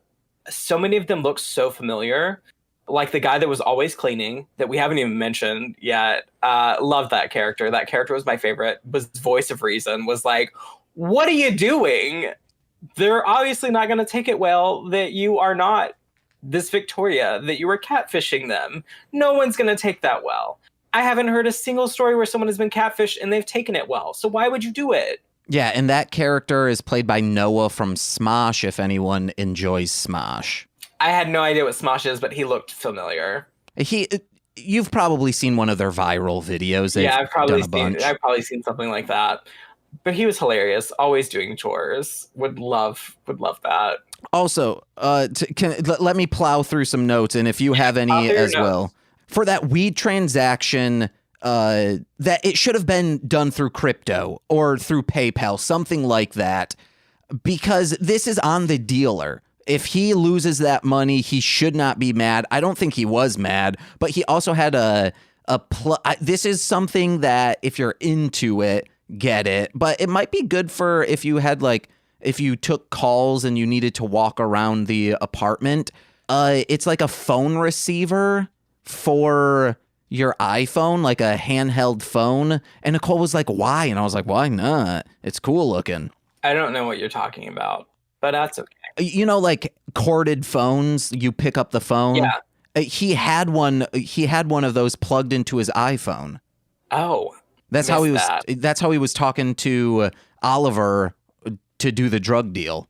[SPEAKER 2] so many of them look so familiar. Like the guy that was always cleaning that we haven't even mentioned yet. Loved that character. That character was my favorite. Was voice of reason. Was like, what are you doing? They're obviously not going to take it well that you are not this Victoria, that you were catfishing them. No one's going to take that well. I haven't heard a single story where someone has been catfished and they've taken it well. So why would you do it?
[SPEAKER 1] Yeah, and that character is played by Noah from Smosh, if anyone enjoys Smosh.
[SPEAKER 2] I had no idea what Smosh is, but he looked familiar.
[SPEAKER 1] You've probably seen one of their viral videos.
[SPEAKER 2] I've probably seen something like that. But he was hilarious, always doing chores. Would love that.
[SPEAKER 1] Also, let me plow through some notes, and if you have any as well. For that weed transaction, that it should have been done through crypto or through PayPal, something like that, because this is on the dealer. If he loses that money, he should not be mad. I don't think he was mad, but he also had this is something that if you're into it, get it. But it might be good for if you had if you took calls and you needed to walk around the apartment. It's like a phone receiver for your iPhone, like a handheld phone. And Nicole was like, why? And I was like, why not? It's cool looking.
[SPEAKER 2] I don't know what you're talking about, but that's okay.
[SPEAKER 1] You know, like corded phones, you pick up the phone.
[SPEAKER 2] Yeah.
[SPEAKER 1] He had one of those plugged into his iPhone.
[SPEAKER 2] Oh,
[SPEAKER 1] that's how he was talking to Oliver to do the drug deal.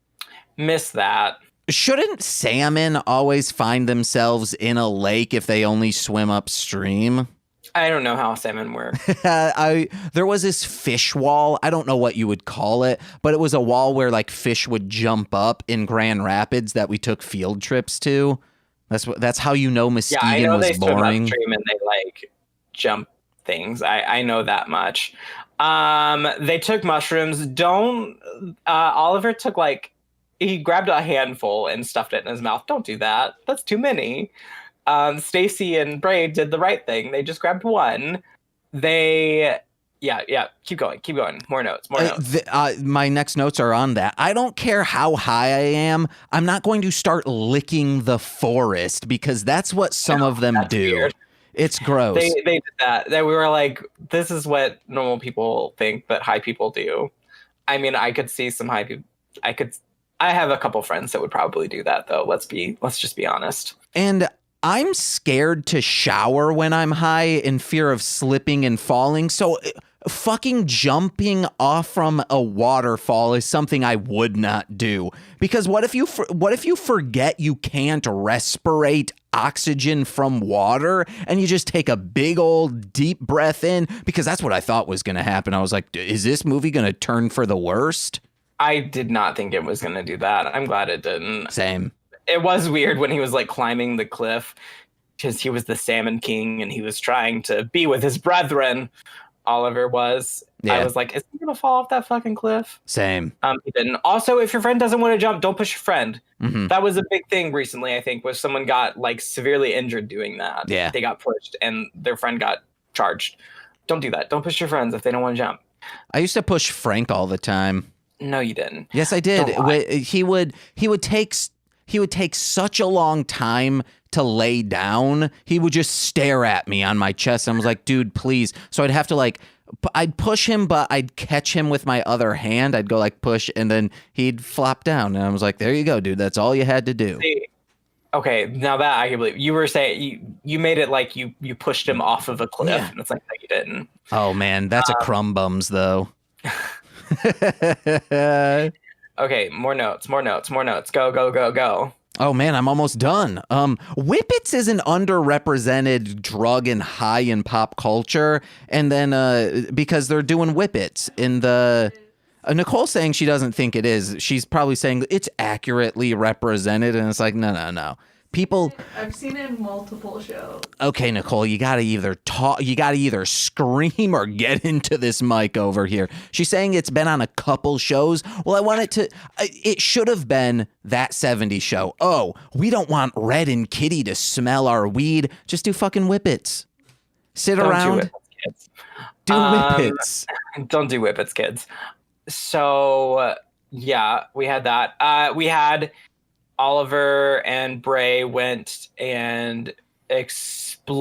[SPEAKER 2] Missed that.
[SPEAKER 1] Shouldn't salmon always find themselves in a lake if they only swim upstream?
[SPEAKER 2] I don't know how salmon work.
[SPEAKER 1] There was this fish wall. I don't know what you would call it, but it was a wall where like fish would jump up in Grand Rapids that we took field trips to. That's how you know Muskegon was boring.
[SPEAKER 2] Yeah, I know they swim upstream and they like jump things. I know that much. They took mushrooms. Oliver took he grabbed a handful and stuffed it in his mouth. Don't do that. That's too many. Stacy and Bray did the right thing. They just grabbed one. Yeah. Keep going. More notes.
[SPEAKER 1] My next notes are on that. I don't care how high I am. I'm not going to start licking the forest because that's what some of them do. Weird. It's gross.
[SPEAKER 2] They did that. We were like, this is what normal people think, but high people do. I mean, I could see some high people. I have a couple friends that would probably do that, though. Let's just be honest.
[SPEAKER 1] And I'm scared to shower when I'm high in fear of slipping and falling. So fucking jumping off from a waterfall is something I would not do. Because what if you forget you can't respirate oxygen from water and you just take a big old deep breath in? Because that's what I thought was going to happen. I was like, is this movie going to turn for the worst?
[SPEAKER 2] I did not think it was going to do that. I'm glad it didn't.
[SPEAKER 1] Same.
[SPEAKER 2] It was weird when he was like climbing the cliff because he was the Salmon King and he was trying to be with his brethren. Oliver was. Yeah. I was like, is he going to fall off that fucking cliff?
[SPEAKER 1] Same.
[SPEAKER 2] He didn't. Also, if your friend doesn't want to jump, don't push your friend.
[SPEAKER 1] Mm-hmm.
[SPEAKER 2] That was a big thing recently, I think, was someone got like severely injured doing that.
[SPEAKER 1] Yeah.
[SPEAKER 2] They got pushed and their friend got charged. Don't do that. Don't push your friends if they don't want to jump.
[SPEAKER 1] I used to push Frank all the time.
[SPEAKER 2] No, you didn't.
[SPEAKER 1] Yes, I did. He would take such a long time to lay down. He would just stare at me on my chest. And I was like, dude, please. So I'd have to I'd push him, but I'd catch him with my other hand. I'd go push, and then he'd flop down. And I was like, there you go, dude. That's all you had to do.
[SPEAKER 2] See, okay, now that I can believe. You were saying you made it like you pushed him off of a cliff. Yeah. And it's like, no, you didn't.
[SPEAKER 1] Oh, man. That's a crumb bums, though.
[SPEAKER 2] Okay, more notes. Go.
[SPEAKER 1] Oh man, I'm almost done. Whippets is an underrepresented drug and high in pop culture, and then because they're doing whippets in the Nicole's saying she doesn't think it is. She's probably saying it's accurately represented, and it's like no. People,
[SPEAKER 3] I've seen it in multiple shows.
[SPEAKER 1] Okay, Nicole, you gotta either scream or get into this mic over here. She's saying it's been on a couple shows. Well, it should have been That 70s Show. Oh, we don't want Red and Kitty to smell our weed. Just do fucking whippets. Sit around. Do whippets.
[SPEAKER 2] Don't do whippets, kids. So, yeah, we had that. We had Oliver and Bray went and explored.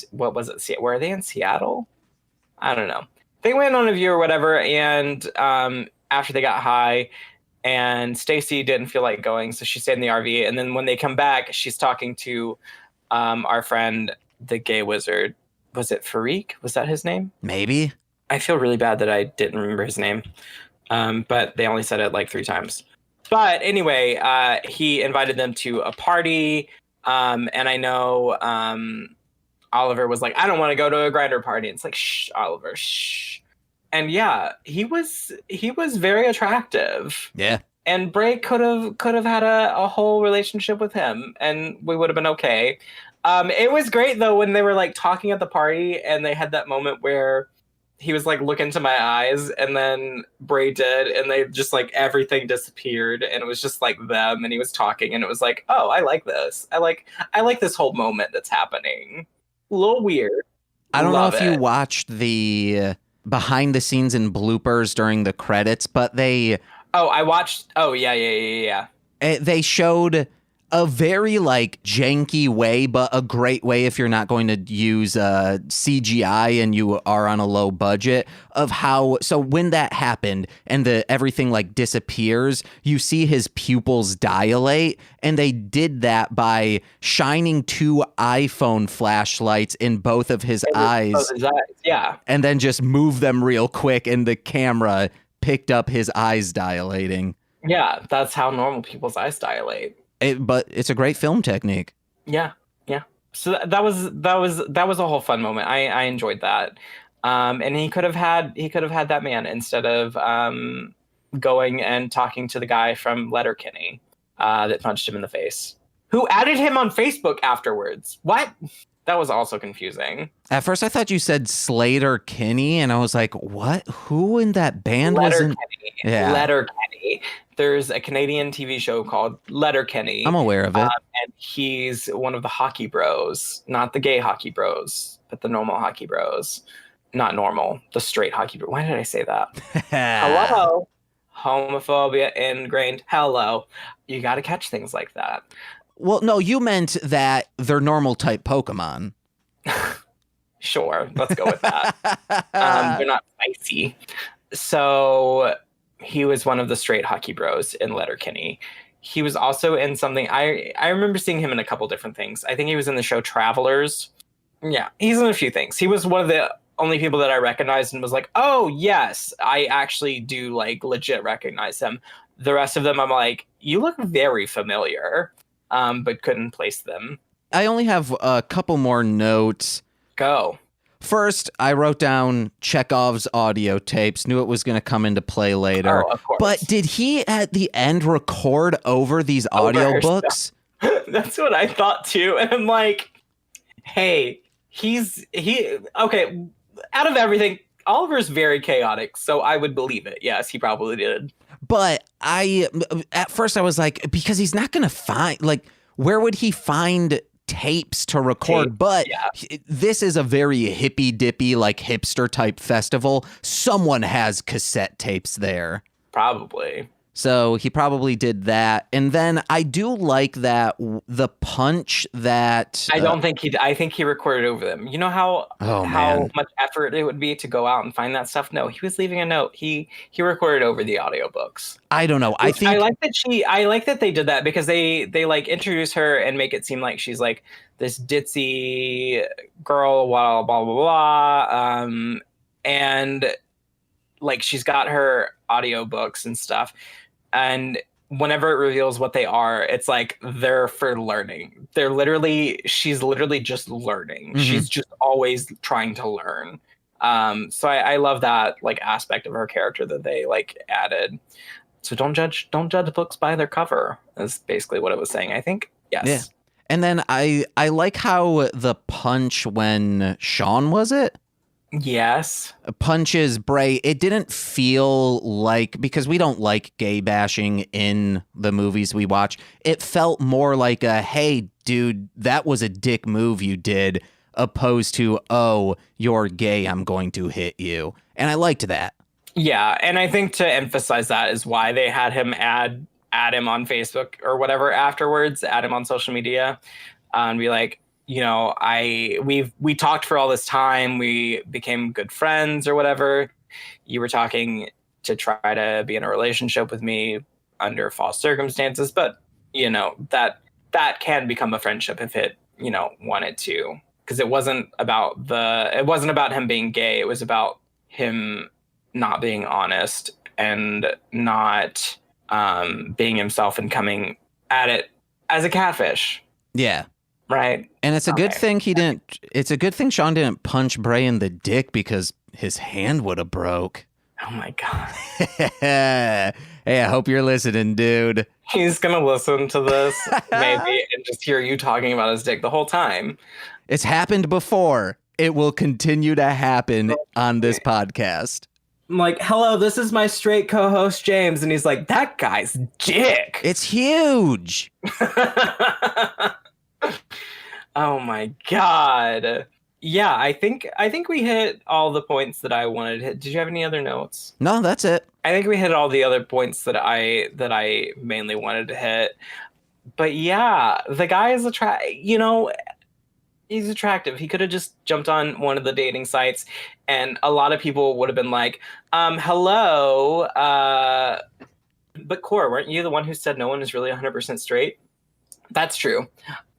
[SPEAKER 2] What was it? Were they in Seattle? I don't know. They went on a view or whatever, and after they got high, and Stacy didn't feel like going, so she stayed in the RV. And then when they come back, she's talking to our friend, the gay wizard. Was it Farik? Was that his name?
[SPEAKER 1] Maybe.
[SPEAKER 2] I feel really bad that I didn't remember his name, but they only said it 3 times. But anyway, he invited them to a party, and I know Oliver was like, I don't want to go to a grinder party. It's like, shh, Oliver, shh. And yeah, he was very attractive.
[SPEAKER 1] Yeah.
[SPEAKER 2] And Bray could have had a whole relationship with him, and we would have been okay. It was great, though, when they were talking at the party, and they had that moment where he was looking into my eyes, and then Bray did, and they just everything disappeared, and it was just them, and he was talking, and it was oh, I like this. I like this whole moment that's happening. A little weird.
[SPEAKER 1] I don't know if you watched the behind the scenes and bloopers during the credits, but they.
[SPEAKER 2] Oh, I watched. Oh, yeah.
[SPEAKER 1] They showed a very like janky way, but a great way if you're not going to use CGI and you are on a low budget of how. So when that happened and everything like disappears, you see his pupils dilate, and they did that by shining 2 iPhone flashlights in both of his eyes.
[SPEAKER 2] Both his eyes, yeah.
[SPEAKER 1] And then just move them real quick, and the camera picked up his eyes dilating.
[SPEAKER 2] Yeah, that's how normal people's eyes dilate.
[SPEAKER 1] But it's a great film technique.
[SPEAKER 2] Yeah. So that was a whole fun moment. I enjoyed that. And he could have had that man instead of going and talking to the guy from Letterkenny that punched him in the face, who added him on Facebook afterwards. What? That was also confusing. At
[SPEAKER 1] first, I thought you said Slater Kinney, and I was like, "What? Who in that band was in?"
[SPEAKER 2] Yeah, Letterkenny. There's a Canadian TV show called Letterkenny.
[SPEAKER 1] I'm aware of it.
[SPEAKER 2] And he's one of the hockey bros, not the gay hockey bros, but the normal hockey bros. Not normal, the straight hockey bros. Why did I say that? Hello, homophobia ingrained. Hello, you got to catch things like that.
[SPEAKER 1] Well, no, you meant that they're normal type Pokemon.
[SPEAKER 2] Sure, let's go with that. They're not spicy. So he was one of the straight hockey bros in Letterkenny. He was also in something. I remember seeing him in a couple different things. I think he was in the show Travelers. Yeah, he's in a few things. He was one of the only people that I recognized and was like, oh, yes, I actually do like legit recognize him. The rest of them, I'm like, you look very familiar. But couldn't place them.
[SPEAKER 1] I only have a couple more notes.
[SPEAKER 2] Go.
[SPEAKER 1] First, I wrote down Chekhov's audio tapes, knew it was going to come into play later.
[SPEAKER 2] Oh, of course.
[SPEAKER 1] But did he, at the end, record over these audiobooks?
[SPEAKER 2] That's what I thought, too. And I'm like, hey, okay, out of everything, Oliver's very chaotic, so I would believe it. Yes, he probably did.
[SPEAKER 1] But at first I was like, because he's not going to find, like, where would he find tapes to record? But this is a very hippy dippy, like hipster type festival. Someone has cassette tapes there.
[SPEAKER 2] Probably.
[SPEAKER 1] So he probably did that. And then I do like that the punch that
[SPEAKER 2] I think he recorded over them. You know how much effort it would be to go out and find that stuff? No, he was leaving a note. He recorded over the audiobooks.
[SPEAKER 1] I don't know.
[SPEAKER 2] I like that they did that because they like introduce her and make it seem like she's like this ditzy girl, blah blah blah blah. And like she's got her audiobooks and stuff. And whenever it reveals what they are, it's like they're for learning. She's literally just learning. Mm-hmm. She's just always trying to learn. So I love that like aspect of her character that they like added. So don't judge books by their cover is basically what it was saying, I think. Yes. Yeah.
[SPEAKER 1] And then I like how the punch when Sean, was it?
[SPEAKER 2] Yes.
[SPEAKER 1] Punches Bray. It didn't feel like, because we don't like gay bashing in the movies we watch, it felt more like a, hey, dude, that was a dick move you did, opposed to, oh, you're gay, I'm going to hit you. And I liked that. Yeah,
[SPEAKER 2] and I think to emphasize that is why they had him add him on Facebook or whatever afterwards, add him on social media, and be like, you know, we talked for all this time. We became good friends or whatever. You were talking to try to be in a relationship with me under false circumstances, but you know, that can become a friendship if it, you know, wanted to, because it wasn't about him being gay. It was about him not being honest and not being himself and coming at it as a catfish.
[SPEAKER 1] Yeah.
[SPEAKER 2] Right.
[SPEAKER 1] And it's a good thing it's a good thing Sean didn't punch Bray in the dick, because his hand would have broke.
[SPEAKER 2] Oh my God.
[SPEAKER 1] Hey, I hope you're listening, dude.
[SPEAKER 2] He's going to listen to this maybe and just hear you talking about his dick the whole time.
[SPEAKER 1] It's happened before. It will continue to happen on this podcast.
[SPEAKER 2] I'm like, hello, this is my straight co-host, James. And he's like, that guy's dick.
[SPEAKER 1] It's huge.
[SPEAKER 2] Oh my God. Yeah, I think we hit all the points that I wanted to hit. Did you have any other notes?
[SPEAKER 1] No, that's it.
[SPEAKER 2] I think we hit all the other points that I mainly wanted to hit. But yeah, the guy is he's attractive. He could have just jumped on one of the dating sites, and a lot of people would have been like, hello, but Cora, weren't you the one who said no one is really 100% straight? That's true.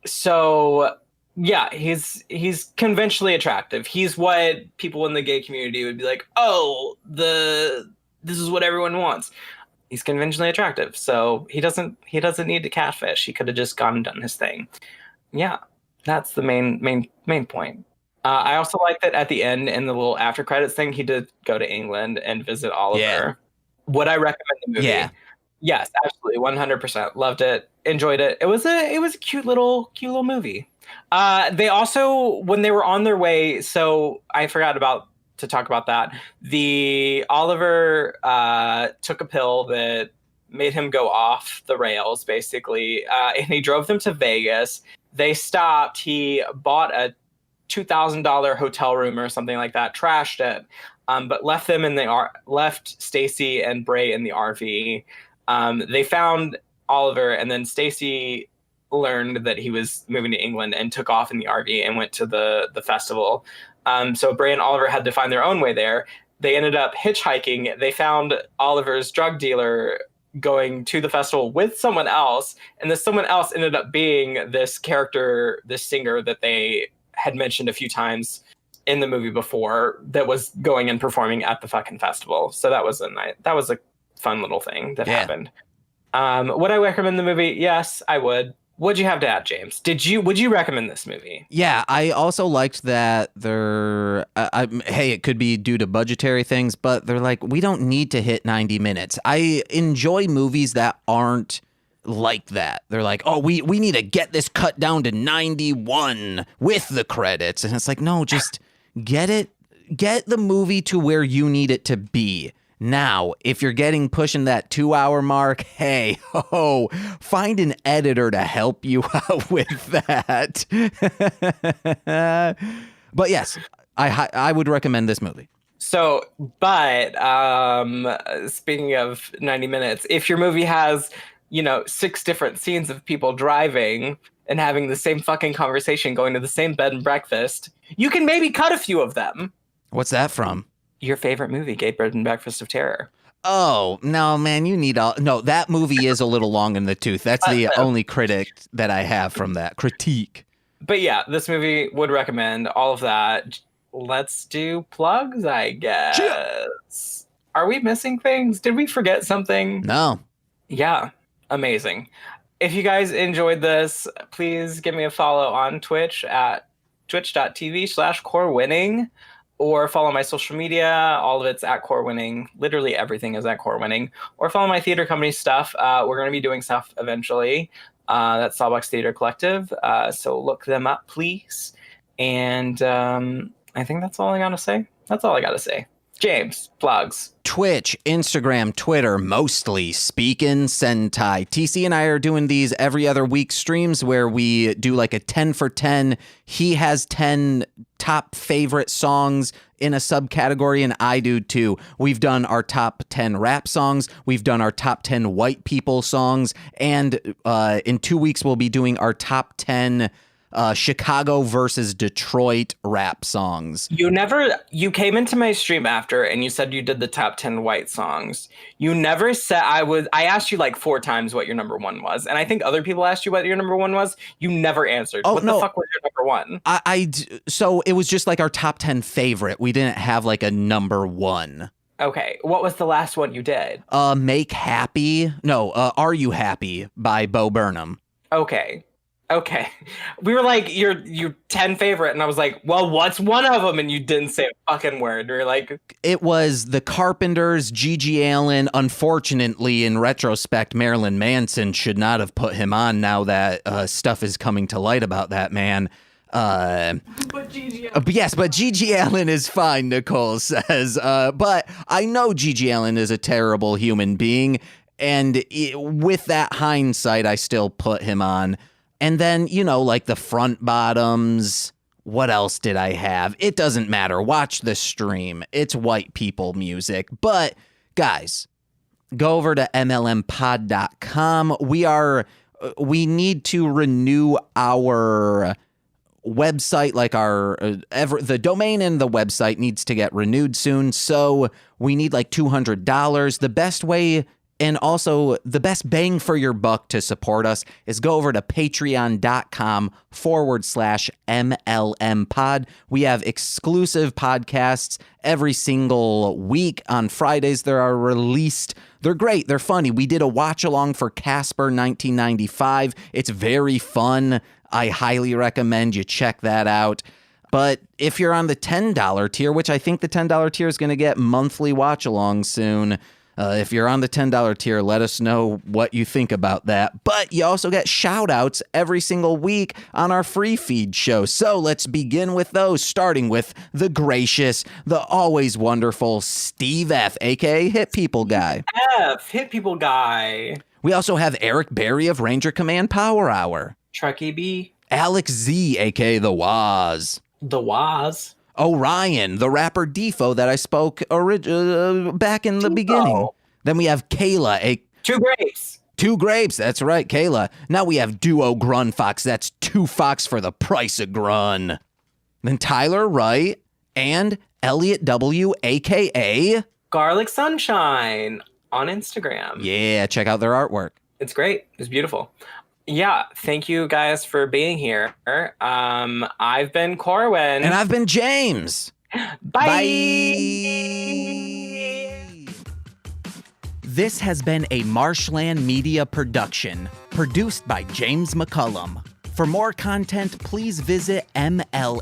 [SPEAKER 2] So yeah, he's conventionally attractive. He's what people in the gay community would be like, oh, this is what everyone wants. He's conventionally attractive, so he doesn't need to catfish. He could have just gone and done his thing. Yeah, that's the main point. I also like that at the end in the little after credits thing, he did go to England and visit Oliver.
[SPEAKER 1] Yeah.
[SPEAKER 2] Would I recommend the movie?
[SPEAKER 1] Yeah.
[SPEAKER 2] Yes, absolutely, 100%. Loved it, enjoyed it. It was a cute little movie. They also, when they were on their way, so I forgot to talk about that. The Oliver took a pill that made him go off the rails, basically, and he drove them to Vegas. They stopped. He bought a $2,000 hotel room or something like that, trashed it, but left them left Stacy and Bray in the RV. They found Oliver, and then Stacy learned that he was moving to England and took off in the RV and went to the festival. So Bray and Oliver had to find their own way there. They ended up hitchhiking. They found Oliver's drug dealer going to the festival with someone else, and this someone else ended up being this character, this singer that they had mentioned a few times in the movie before, that was going and performing at the fucking festival. So that was a fun little thing that happened. Would I recommend the movie? Yes, I would. What'd you have to add, James? Would you recommend this movie?
[SPEAKER 1] Yeah, I also liked that hey, it could be due to budgetary things, but they're like, we don't need to hit 90 minutes. I enjoy movies that aren't like that. They're like, oh, we need to get this cut down to 91 with the credits. And it's like, no, just get the movie to where you need it to be. Now, if you're pushing that 2-hour mark, hey, find an editor to help you out with that. But yes, I would recommend this movie.
[SPEAKER 2] So, but speaking of 90 minutes, if your movie has, 6 different scenes of people driving and having the same fucking conversation, going to the same bed and breakfast, you can maybe cut a few of them.
[SPEAKER 1] What's that from?
[SPEAKER 2] Your favorite movie, Gay Bed and Breakfast of Terror.
[SPEAKER 1] Oh, no, man, that movie is a little long in the tooth. That's the only critic that I have from that critique.
[SPEAKER 2] But yeah, this movie would recommend all of that. Let's do plugs, I guess. Yeah. Are we missing things? Did we forget something?
[SPEAKER 1] No.
[SPEAKER 2] Yeah, amazing. If you guys enjoyed this, please give me a follow on Twitch at twitch.tv/corewinning. Or follow my social media. All of it's at Core Winning. Literally everything is at Core Winning. Or follow my theater company stuff. We're going to be doing stuff eventually. That's Sawbucks Theater Collective. So look them up, please. And I think that's all I got to say. That's all I got to say. James, plugs.
[SPEAKER 1] Twitch, Instagram, Twitter, mostly Speakin' Sentai. TC and I are doing these every other week streams where we do like a 10 for 10. He has 10 top favorite songs in a subcategory, and I do too. We've done our top 10 rap songs. We've done our top 10 white people songs. And in 2 weeks, we'll be doing our top 10 Chicago versus Detroit rap songs.
[SPEAKER 2] You came into my stream after and you said you did the top 10 white songs. You never said I asked you like 4 times what your number 1 was. And I think other people asked you what your number 1 was. You never answered.
[SPEAKER 1] Oh,
[SPEAKER 2] what the fuck was your number 1?
[SPEAKER 1] So it was just like our top 10 favorite. We didn't have like a number 1.
[SPEAKER 2] Okay. What was the last one you did?
[SPEAKER 1] Make Happy. No, Are You Happy by Bo Burnham.
[SPEAKER 2] Okay. We were like, your 10 favorite, and I was like, well, what's one of them? And you didn't say a fucking word. You're like,
[SPEAKER 1] it was The Carpenters, Gigi Allen. Unfortunately, in retrospect, Marilyn Manson should not have put him on now that stuff is coming to light about that man.
[SPEAKER 3] But Gigi Allen.
[SPEAKER 1] Yes, but Gigi Allen is fine, Nicole says. But I know Gigi Allen is a terrible human being, and with that hindsight, I still put him on. And then, like the Front Bottoms. What else did I have? It doesn't matter. Watch the stream. It's white people music. But, guys, go over to mlmpod.com. We are we need to renew our website, like our the domain and the website needs to get renewed soon. So we need like $200. The best way and also the best bang for your buck to support us is go over to patreon.com/MLM pod. We have exclusive podcasts every single week. On Fridays, they are released. They're great. They're funny. We did a watch along for Casper 1995. It's very fun. I highly recommend you check that out. But if you're on the $10 tier, which I think the $10 tier is going to get monthly watch along soon, if you're on the $10 tier, let us know what you think about that. But you also get shout outs every single week on our free feed show. So let's begin with those, starting with the gracious, the always wonderful Steve F., aka Hit People Guy.
[SPEAKER 2] Hit People Guy.
[SPEAKER 1] We also have Eric Berry of Ranger Command Power Hour.
[SPEAKER 2] Truckee B.
[SPEAKER 1] Alex Z, aka The Waz.
[SPEAKER 2] The Waz.
[SPEAKER 1] Orion, the rapper Defo that I spoke back in the beginning. Then we have Kayla,
[SPEAKER 2] Two Grapes.
[SPEAKER 1] Two Grapes, that's right, Kayla. Now we have Duo Grun Fox, that's 2 Fox for the price of Grun. Then Tyler Wright and Elliot W, a.k.a.
[SPEAKER 2] Garlic Sunshine on Instagram.
[SPEAKER 1] Yeah, check out their artwork.
[SPEAKER 2] It's great. It's beautiful. Yeah, thank you guys for being here. I've been Corwin.
[SPEAKER 1] And I've been James.
[SPEAKER 2] Bye.
[SPEAKER 1] This has been a Marshland Media production, produced by James McCullum. For more content, please visit mlmpod.com.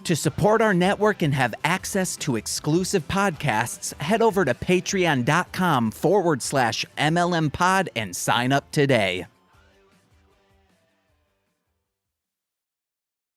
[SPEAKER 1] To support our network and have access to exclusive podcasts, head over to patreon.com/MLMpod and sign up today.